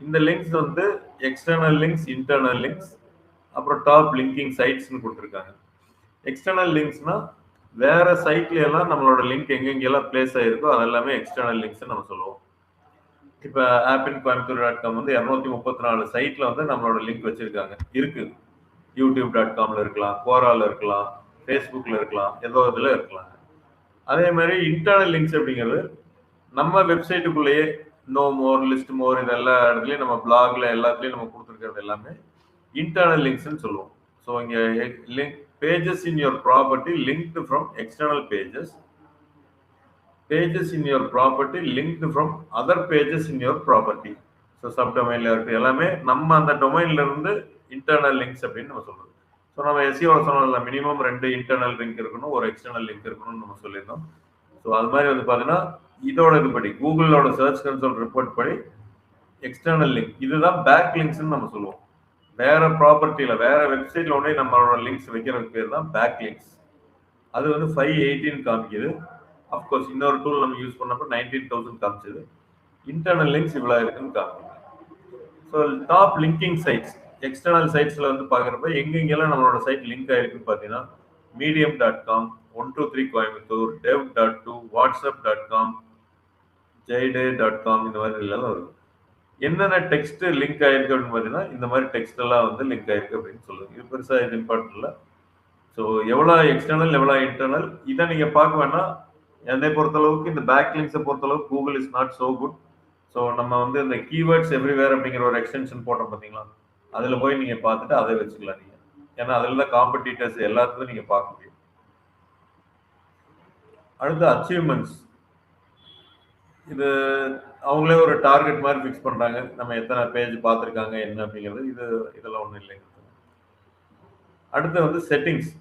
இந்த லிங்க்ஸ் வந்து எக்ஸ்டர்னல் லிங்க்ஸ், இன்டர்னல் லிங்க்ஸ், அப்புறம் டாப் லிங்கிங் சைட்ஸ்னு கொடுத்துருக்காங்க. எக்ஸ்டர்னல் லிங்க்ஸ்னா வேற சைட்ல எல்லாம் நம்மளோட லிங்க் எங்கெங்கெல்லாம் பிளேஸ் ஆயிருக்கோ அதெல்லாமே எக்ஸ்டர்னல் லிங்க்ஸ் நம்ம சொல்லுவோம். இப்போ appincoimbatore.com வந்து 234 சைட்ல வந்து நம்மளோட லிங்க் வச்சிருக்காங்க. இருக்கு. youtube.comல இருக்கலாம், கோரால இருக்கலாம், ஃபேஸ்புக்கில் இருக்கலாம், ஏதோ இதில் இருக்கலாம். அதே மாதிரி இன்டர்னல் லிங்க்ஸ் அப்படிங்கிறது நம்ம வெப்சைட்டுக்குள்ளேயே நோ மோர், லிஸ்ட் மோர், இது எல்லா இடத்துலையும் நம்ம பிளாக்ல எல்லாத்துலேயும் நம்ம கொடுத்துருக்கிறது எல்லாமே இன்டர்னல் லிங்க்ஸ்ன்னு சொல்லுவோம். ஸோ இங்கே link pages in your property linked from external pages, pages in your property linked from other pages in your property. So sub டொமைனில் இருக்குது எல்லாமே நம்ம அந்த டொமைன்ல இருந்து இன்டர்னல் லிங்க்ஸ் அப்படின்னு நம்ம சொல்கிறோம். ஸோ நம்ம எஸ்இஓ சொன்னோம்ல, மினிமம் 2 இன்டர்னல் லிங்க் இருக்கணும், ஒரு எக்ஸ்டர்னல் லிங்க் இருக்கணும்னு நம்ம சொல்லியிருந்தோம். ஸோ அது மாதிரி வந்து பார்த்தீங்கன்னா இதோட இதுபடி கூகுளோட சர்ச் கன்சோல் ரிப்போர்ட் படி எக்ஸ்டர்னல் லிங்க் இதுதான் பேக் லிங்க்ஸ்ன்னு நம்ம சொல்லுவோம். வேற ப்ராப்பர்ட்டியில் வேற வெப்சைட்ல ஒன்றே நம்மளோட லிங்க்ஸ் வைக்கிறதுக்கு பேர் தான் பேக் லிங்க்ஸ். அது வந்து 518 காமிக்குது. அஃப்கோர்ஸ் இன்னொரு டூல் நம்ம யூஸ் பண்ணப்போ 19,000 காமிச்சது. இன்டர்னல் லிங்க்ஸ் இவ்வளோ இருக்குன்னு காமிக்குது. So top linking sites external சைட்ஸில் வந்து பார்க்குறப்ப எங்கெங்கெல்லாம் நம்மளோட சைட் லிங்க் ஆயிருக்குன்னு பார்த்தீங்கன்னா medium.com, 123 Coimbatore, dev.to, whatsapp.com, jday.com இந்த மாதிரி எல்லாம் வரும். என்னென்ன டெக்ஸ்ட் லிங்க் ஆயிருக்கு அப்படின்னு பார்த்தீங்கன்னா இந்த மாதிரி டெக்ஸ்ட் எல்லாம் வந்து லிங்க் ஆயிருக்கு அப்படின்னு சொல்லுங்க. இது பெருசாக இது இம்பார்ட்டன்ட் இல்லை. ஸோ எவ்வளோ எக்ஸ்டர்னல் எவ்வளோ இன்டர்னல் இதை நீங்கள் பார்க்க வேணாம். என்னை பொறுத்தளவுக்கு இந்த பேக் லிங்க்ஸை பொறுத்தளவுக்கு Google is not so good. So நம்ம வந்து இந்த கீவேர்ட்ஸ் எவ்ரிவேர் அப்படிங்கிற ஒரு எக்ஸ்டென்ஷன் போட்டோம் பார்த்தீங்களா, அதில் போய் நீங்கள் பார்த்துட்டு அதை வச்சுக்கலாம் நீங்கள். ஏன்னா அதில் தான் காம்படிட்டர்ஸ் எல்லாத்துக்கும் நீங்கள் பார்க்க முடியும். அடுத்து அச்சீவ்மெண்ட்ஸ், இது அவங்களே ஒரு டார்கெட் மாதிரி ஃபிக்ஸ் பண்ணுறாங்க. நம்ம எத்தனை பேஜ் பார்த்துருக்காங்க என்ன அப்படிங்கிறது. இதெல்லாம் ஒன்றும் இல்லைங்க. அடுத்து வந்து செட்டிங்ஸ்.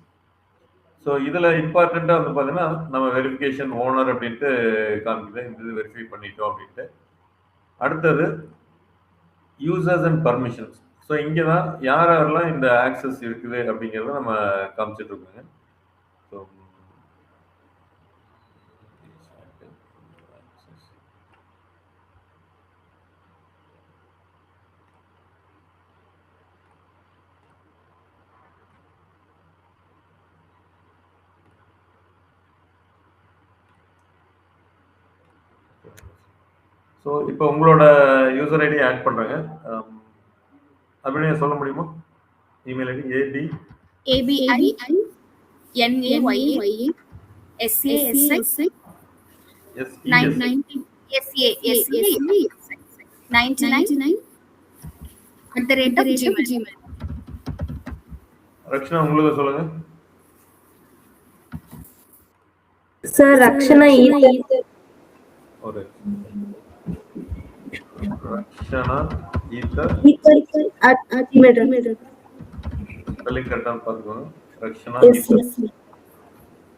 ஸோ இதில் இம்பார்ட்டண்ட்டாக வந்து பார்த்தீங்கன்னா நம்ம வெரிஃபிகேஷன் ஓனர் அப்படின்ட்டு காமிக்குது. இந்த இது வெரிஃபை பண்ணிட்டோம் அப்படின்ட்டு. அடுத்தது யூசர்ஸ் அண்ட் பர்மிஷன்ஸ். ஸோ இங்கே தான் யாரெல்லாம் இந்த ஆக்சஸ் இருக்குது அப்படிங்கிறத நம்ம காமிச்சிட்டு இருக்கோங்க. ஸோ ஸோ இப்போ உங்களோட யூசர் ஐடி ஆட் பண்ணுறேங்க. அப்படின்னு சொல்ல முடியுமா? இமெயில் ஐடி ரக்ஷனா உங்களுக்கு சொல்லுங்க. சார் ரக்ஷனா ஒரு ரக்ஷனா ஸ்பெல்லிங் கரெக்டாக பார்த்துக்கோங்க. ரக்ஷனா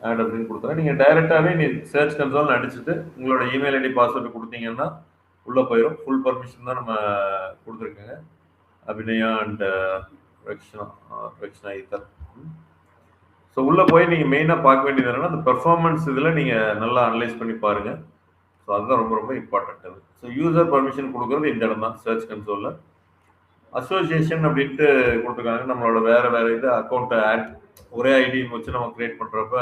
ஆட் அப்படின்னு கொடுத்துறேன். நீங்கள் டைரெக்டாகவே நீ சர்ச் கன்சோல் அடிச்சுட்டு உங்களோட இமெயில் ஐடி பாஸ்வேர்டு கொடுத்தீங்கன்னா உள்ளே போயிடும். ஃபுல் பர்மிஷன் தான் நம்ம கொடுத்துருக்கோங்க. Abhinaya and Rakshana either. So உள்ளே போய் நீங்கள் மெயினாக பார்க்க வேண்டியது என்னன்னா அந்த பெர்ஃபார்மன்ஸ் இதில் நீங்கள் நல்லா அனலைஸ் பண்ணி பாருங்கள். ஸோ அதுதான் ரொம்ப ரொம்ப இம்பார்ட்டன்ட். அது ஸோ யூசர் பர்மிஷன் கொடுக்குறது இந்த இடம் தான் சர்ச் கன்சோலில். அசோசியேஷன் அப்படின்ட்டு கொடுத்துருக்காங்க. நம்மளோட வேறு இது அக்கௌண்ட்டை ஆட் ஒரே ஐடி வச்சு நம்ம கிரியேட் பண்ணுறப்ப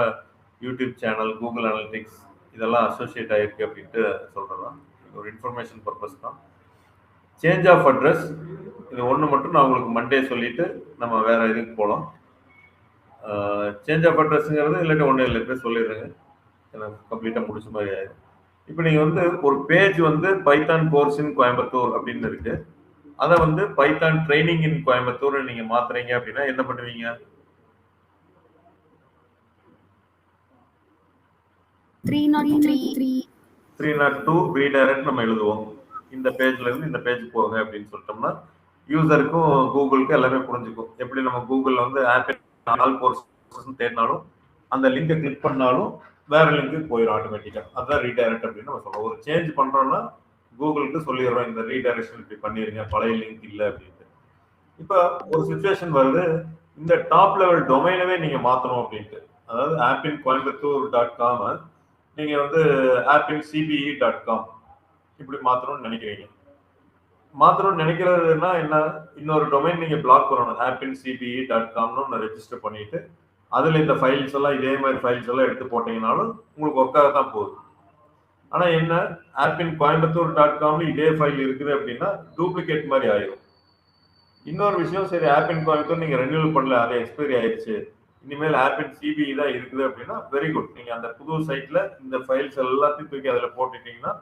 யூடியூப் சேனல், கூகுள் அனலிட்டிக்ஸ் இதெல்லாம் அசோசியேட் ஆகிருக்கு அப்படின்ட்டு சொல்கிறதான் ஒரு இன்ஃபர்மேஷன் பர்பஸ் தான். சேஞ்ச் ஆஃப் அட்ரஸ் இது ஒன்று மட்டும் நான் உங்களுக்கு மண்டே சொல்லிவிட்டு நம்ம வேறு இதுக்கு போகலாம். சேஞ்ச் ஆஃப் அட்ரஸுங்கிறது இல்லாட்டி ஒன்றும் இல்லை, இப்போ சொல்லிடுறேங்க, எனக்கு கம்ப்ளீட்டாக முடிச்ச மாதிரி ஆயிடும். இப்போ நீங்கள் வந்து ஒரு பேஜ் வந்து பைத்தான் கோர்ஸ் இன் கோயம்புத்தூர் அப்படின்னு இருக்குது. அதை வந்து பைத்தான் ட்ரைனிங் இன் கோயம்புத்தூர் நீங்கள் மாற்றுறீங்க அப்படின்னா என்ன பண்ணுவீங்க? 302 ரீடைரக்ட் நம்ம எழுதுவோம். இந்த பேஜ்ல இருந்து இந்த பேஜ் போங்க அப்படின்னு சொல்லிட்டோம்னா யூசருக்கும் கூகுளுக்கும் எல்லாமே புரிஞ்சுக்கும். எப்படி நம்ம கூகுளில் வந்து ஆப்பிள் ஆல் கோர்ஸ் தேடினாலும் அந்த லிங்கை கிளிக் பண்ணாலும் வேற லிங்க்கு போயிடும் ஆட்டோமேட்டிக்காக. அதுதான் ரீடைரக்ட் அப்படின்னு நம்ம சொல்லுவோம். ஒரு சேஞ்ச் பண்ணுறோம்னா கூகுளுக்கு சொல்லிடுறோம் இந்த ரீடைரக்ஷன் இப்படி பண்ணிடுங்க, பழைய லிங்க் இல்லை அப்படின்ட்டு. இப்போ ஒரு சுச்சுவேஷன் வருது, இந்த டாப் லெவல் டொமைனவே நீங்கள் மாற்றணும் அப்படின்ட்டு. அதாவது appincoimbatore.com நீங்கள் வந்து appinCBE.com இப்படி மாற்றணும்னு நினைக்கிறீங்க. மாற்றணும்னு நினைக்கிறதுனா என்ன, இன்னொரு டொமைன் நீங்கள் பிளாக் பண்ணணும். appinCBE.comனு ஒன்று ரெஜிஸ்டர் பண்ணிட்டு அதில் இந்த ஃபைல்ஸ் எல்லாம் இதே மாதிரி ஃபைல்ஸ் எல்லாம் எடுத்து போட்டிங்கனாலும் உங்களுக்கு ஒர்க்காக தான் போகுது. ஆனால் என்ன, appincoimbatore.comல இதே ஃபைல் இருக்குது அப்படின்னா டூப்ளிகேட் மாதிரி ஆயிடும். இன்னொரு விஷயம், சரி appincoimbatore நீங்கள் ரெனியூவல் பண்ணல, அது எக்ஸ்பைரி ஆயிடுச்சு, இனிமேல் appinCBE தான் இருக்குது அப்படின்னா வெரி குட். நீங்கள் அந்த புது சைட்டில் இந்த ஃபைல்ஸ் எல்லாத்தையும் தூக்கி அதில் போட்டுட்டீங்கன்னா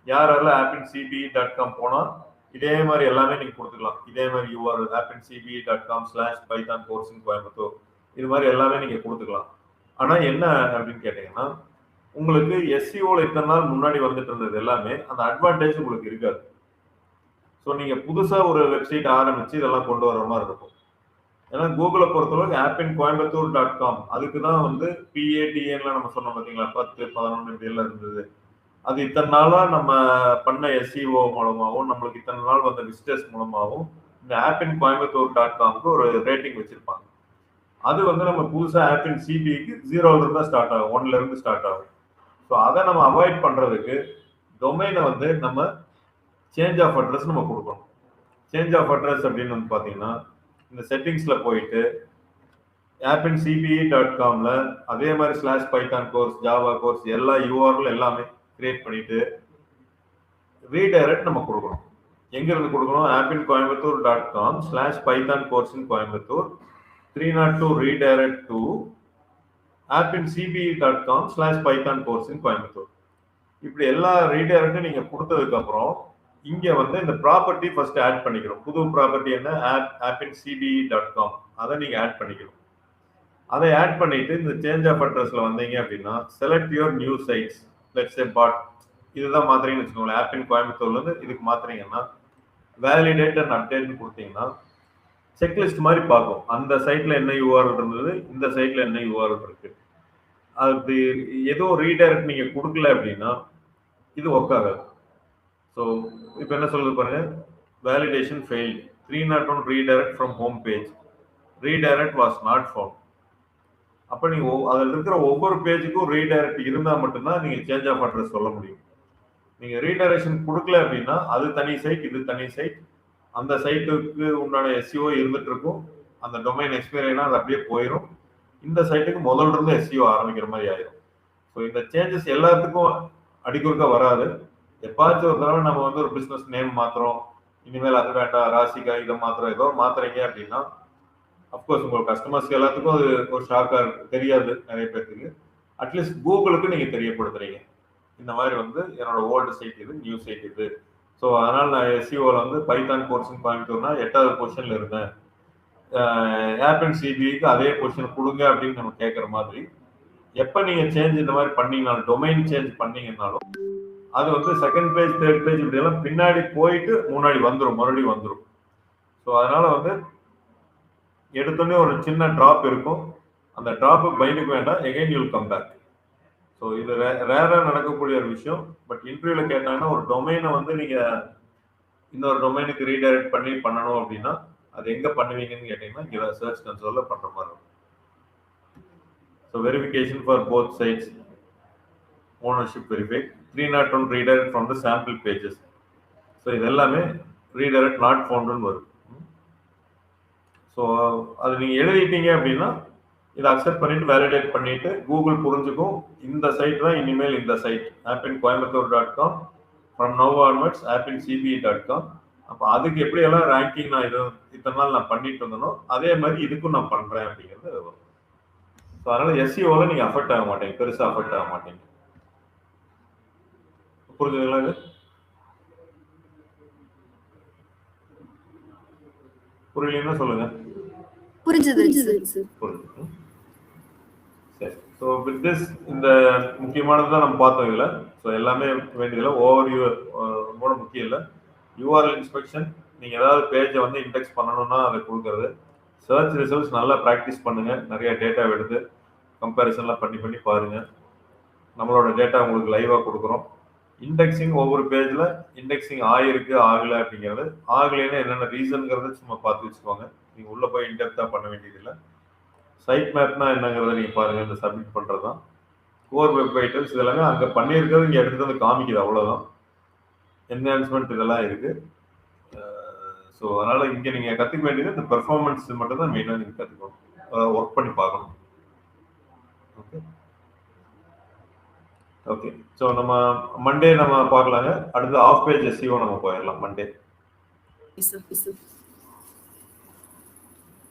யாரெல்லாம் appinCBE.com போனால் இதே மாதிரி எல்லாமே நீங்கள் கொடுத்துக்கலாம். இதே மாதிரி URL appinCBE.com/python course in Coimbatore இது மாதிரி எல்லாமே நீங்கள் கொடுத்துக்கலாம். ஆனால் என்ன அப்படின்னு கேட்டிங்கன்னா உங்களுக்கு SEOல இத்தனை நாள் முன்னாடி வந்துட்டு இருந்தது எல்லாமே அந்த அட்வான்டேஜ் உங்களுக்கு இருக்காது. ஸோ நீங்கள் புதுசாக ஒரு வெப்சைட் ஆரம்பித்து இதெல்லாம் கொண்டு வர மாதிரி இருக்கும். ஏன்னா கூகுளை பொறுத்தளவுக்கு appincoimbatore.com அதுக்கு தான் வந்து PATNல நம்ம சொன்னோம் பார்த்தீங்களா, 10, 11 இப்படி எல்லாம் இருந்தது. அது இத்தனை நாளாக நம்ம பண்ண SEO மூலமாகவும் நம்மளுக்கு இத்தனை நாள் வந்த விசிட்டர்ஸ் மூலமாகவும் இந்த appincoimbatore.comக்கு ஒரு ரேட்டிங் வச்சுருப்பாங்க. அது வந்து நம்ம புதுசாக appinCBEக்கு 0லேருந்து தான் ஸ்டார்ட் ஆகும், 1லேருந்து ஸ்டார்ட் ஆகும். ஸோ அதை நம்ம அவாய்ட் பண்ணுறதுக்கு டொமைனை வந்து நம்ம சேஞ்ச் ஆஃப் அட்ரஸ் நம்ம கொடுக்கணும். சேஞ்ச் ஆஃப் அட்ரஸ் அப்படின்னு வந்து பார்த்தீங்கன்னா இந்த செட்டிங்ஸில் போயிட்டு appinCBE.comல அதே மாதிரி /python கோர்ஸ், ஜாவா கோர்ஸ் எல்லா URL எல்லாமே கிரியேட் பண்ணிட்டு ரீடைரக்ட் நம்ம கொடுக்கணும். எங்கேருந்து கொடுக்கணும்? appincoimbatore.com/python course in Coimbatore 302 redirect to appinCBE.com/python course in Coimbatore. இப்படி எல்லா ரீடைரக்டும் நீங்கள் கொடுத்ததுக்கப்புறம் இங்கே வந்து இந்த ப்ராப்பர்ட்டி ஃபர்ஸ்ட் ஆட் பண்ணிக்கணும். புது ப்ராப்பர்ட்டி என்ன, appinCBE.com அதை நீங்கள் ஆட் பண்ணிக்கணும். அதை ஆட் பண்ணிட்டு இந்த சேஞ்ச் ஆஃப் அட்ரஸ்ல வந்தீங்க அப்படின்னா select your new sites, let's say பாட் இதுதான் மாத்திரீங்கன்னு வச்சுக்கோங்களேன். appincoimbatore இதுக்கு மாத்திரீங்கன்னா வேலிடேட் அண்ட் அப்டேட்னு கொடுத்தீங்கன்னா செக்லிஸ்ட் மாதிரி பார்க்கும். அந்த சைட்ல என்ன URL இருந்தது, இந்த சைட்ல என்ன URL இருக்கு. அது ஏதோ ரீடைரக்ட் நீங்க கொடுக்கல அப்படின்னா இது ஒர்க் ஆகாது. ஸோ இப்போ என்ன சொல்லுது பாருங்க, validation failed, 301 redirect from home page, redirect was not found. அப்போ நீங்கள் அதில் இருக்கிற ஒவ்வொரு பேஜுக்கும் ரீடைரக்ட் இருந்தால் மட்டும்தான் நீங்கள் சேஞ்ச் ஆஃப் அட்ரஸ் சொல்ல முடியும். நீங்கள் ரீடைரக்ஷன் கொடுக்கல அப்படின்னா அது தனி சைட், இது தனி சைட், அந்த சைட்டுக்கு உண்டான SEO இருந்துட்டு இருக்கும். அந்த டொமைன் எக்ஸ்பைரி ஆனா அது அப்படியே போயிடும். இந்த சைட்டுக்கு முதல்ல இருந்து SEO ஆரம்பிக்கிற மாதிரி ஆயிடும். ஸோ இந்த சேஞ்சஸ் எல்லாத்துக்கும் அடிக்குறுக்க வராது. எப்பாச்சும் ஒரு தடவை நம்ம வந்து ஒரு பிஸ்னஸ் நேம் மாத்திரம், இனிமேல் அது வேண்டாம் ராசிகா இதை மாத்திரம் ஏதோ மாத்துறீங்க அப்படின்னா அப்கோர்ஸ் உங்களுக்கு கஸ்டமர்ஸ்க்கு எல்லாத்துக்கும் அது ஒரு ஷாக்கா தெரியாது நிறைய பேருக்கு. அட்லீஸ்ட் கூகுளுக்கு நீங்க தெரியப்படுத்துறீங்க, இந்த மாதிரி வந்து என்னோட ஓல்டு சைட் இது, நியூ சைட் இது. ஸோ அதனால் நான் SEOவில் வந்து பைத்தான் கோர்ஸ் இன் கோயம்புத்தூர்னா 8வது பொசிஷனில் இருந்தேன், appinCBEக்கு அதே பொசிஷன் கொடுங்க அப்படின்னு நம்ம கேட்குற மாதிரி. எப்போ நீங்கள் சேஞ்ச் இந்த மாதிரி பண்ணீங்கனாலும், டொமைன் சேஞ்ச் பண்ணீங்கன்னாலும் அது வந்து செகண்ட் பேஜ், தேர்ட் பேஜ் இப்படியெல்லாம் பின்னாடி போயிட்டு முன்னாடி வந்துடும், மறுபடியும் வந்துடும். ஸோ அதனால் வந்து எடுத்தோடனே ஒரு சின்ன ட்ராப் இருக்கும். அந்த ட்ராப்பு பயந்துக்க வேண்டாம், again you'll come back. So இது ரேராக நடக்கக்கூடிய ஒரு விஷயம். பட் இன்டர்வியூவில் கேட்டாங்கன்னா ஒரு டொமைனை வந்து நீங்கள் இன்னொரு டொமைனுக்கு ரீடைரக்ட் பண்ணணும் அப்படின்னா அது எங்க பண்ணுவீங்கன்னு கேட்டீங்கன்னா இங்கே சர்ச் கன்சோல்ல பண்ற மாதிரி இருக்கும். So verification for both sites, ownership verify, 301 redirect from the sample pages. So இது எல்லாமே ரீடைரக்ட் நாட் ஃபவுண்டுன்னு வரும். ஸோ அது நீங்கள் எழுதிட்டீங்க அப்படின்னா இதை அக்செப்ட் பண்ணிட்டு வேலிடேட் பண்ணிட்டு கூகுள் புரிஞ்சுக்கும் இந்த சைட் தான் இனிமேல் இந்த side appincoimbatore.com from now onwards appinCBE.com. அப்போ அதுக்கு எப்படியெல்லாம் ரேங்கிங் நான் இத்தனை நாள் நான் பண்ணிட்டு இருந்தனோ அதே மாதிரி இதுக்கும் நான் பண்றேன் அப்படிங்கிறது வரும். ஸோ அதனால எஸ்இஓல நீங்க அஃபெக்ட் ஆக மாட்டீங்க, பெருசாக அஃபெக்ட் ஆக மாட்டீங்க. புரிஞ்சுதுங்களா? இது புரியலன்னா சொல்லுங்க. புரிஞ்சது புரிஞ்சுது. சரி. ஸோ வித் திஸ் இந்த முக்கியமானது தான் நம்ம பார்த்தோம் இதில். ஸோ எல்லாமே வேண்டியதில்லை, ஓவர் வியூ ரொம்ப முக்கியம் இல்லை. யூஆர்எல் இன்ஸ்பெக்ஷன், நீங்கள் ஏதாவது பேஜை வந்து இண்டெக்ஸ் பண்ணணும்னா அதை கொடுக்குறது. சர்ச் ரிசல்ட்ஸ் நல்லா ப்ராக்டிஸ் பண்ணுங்கள், நிறைய டேட்டா எடுத்து கம்பேரிசன்லாம் பண்ணி பாருங்கள். நம்மளோட டேட்டா உங்களுக்கு லைவாக கொடுக்குறோம். இண்டெக்ஸிங் ஒவ்வொரு பேஜில் இண்டெக்ஸிங் ஆகிருக்கு ஆகலை அப்படிங்கிறது, ஆகலைன்னா என்னென்ன ரீசனுங்கிறத சும்மா பார்த்து வச்சுக்கோங்க. நீங்கள் உள்ளே போய் இன்டெப்த்தாக பண்ண வேண்டியதில்லை. சைட் மேப்னா என்னங்கிறத நீங்கள் பாருங்கள், இந்த சப்மிட் பண்ணுறது தான். கோர் வெப் வைட்டல்ஸ் இதெல்லாமே அங்கே பண்ணியிருக்கிறது இங்கே எடுத்துகிட்டு வந்து காமிக்குது, அவ்வளோதான். என்ஹான்ஸ்மெண்ட் இதெல்லாம் இருக்குது. ஸோ அதனால் இங்கே நீங்கள் கற்றுக்க வேண்டியது இந்த பெர்ஃபார்மன்ஸ் மட்டும் தான் மெயினாக நீங்கள் கற்றுக்கணும், ஒர்க் பண்ணி பார்க்கணும். Okay okay. ஸோ நம்ம மண்டே நம்ம பார்க்கலாங்க. அடுத்து ஆஃப் பேஜ் எஸ்இஓ நம்ம போயிடலாம் மண்டே. சார்.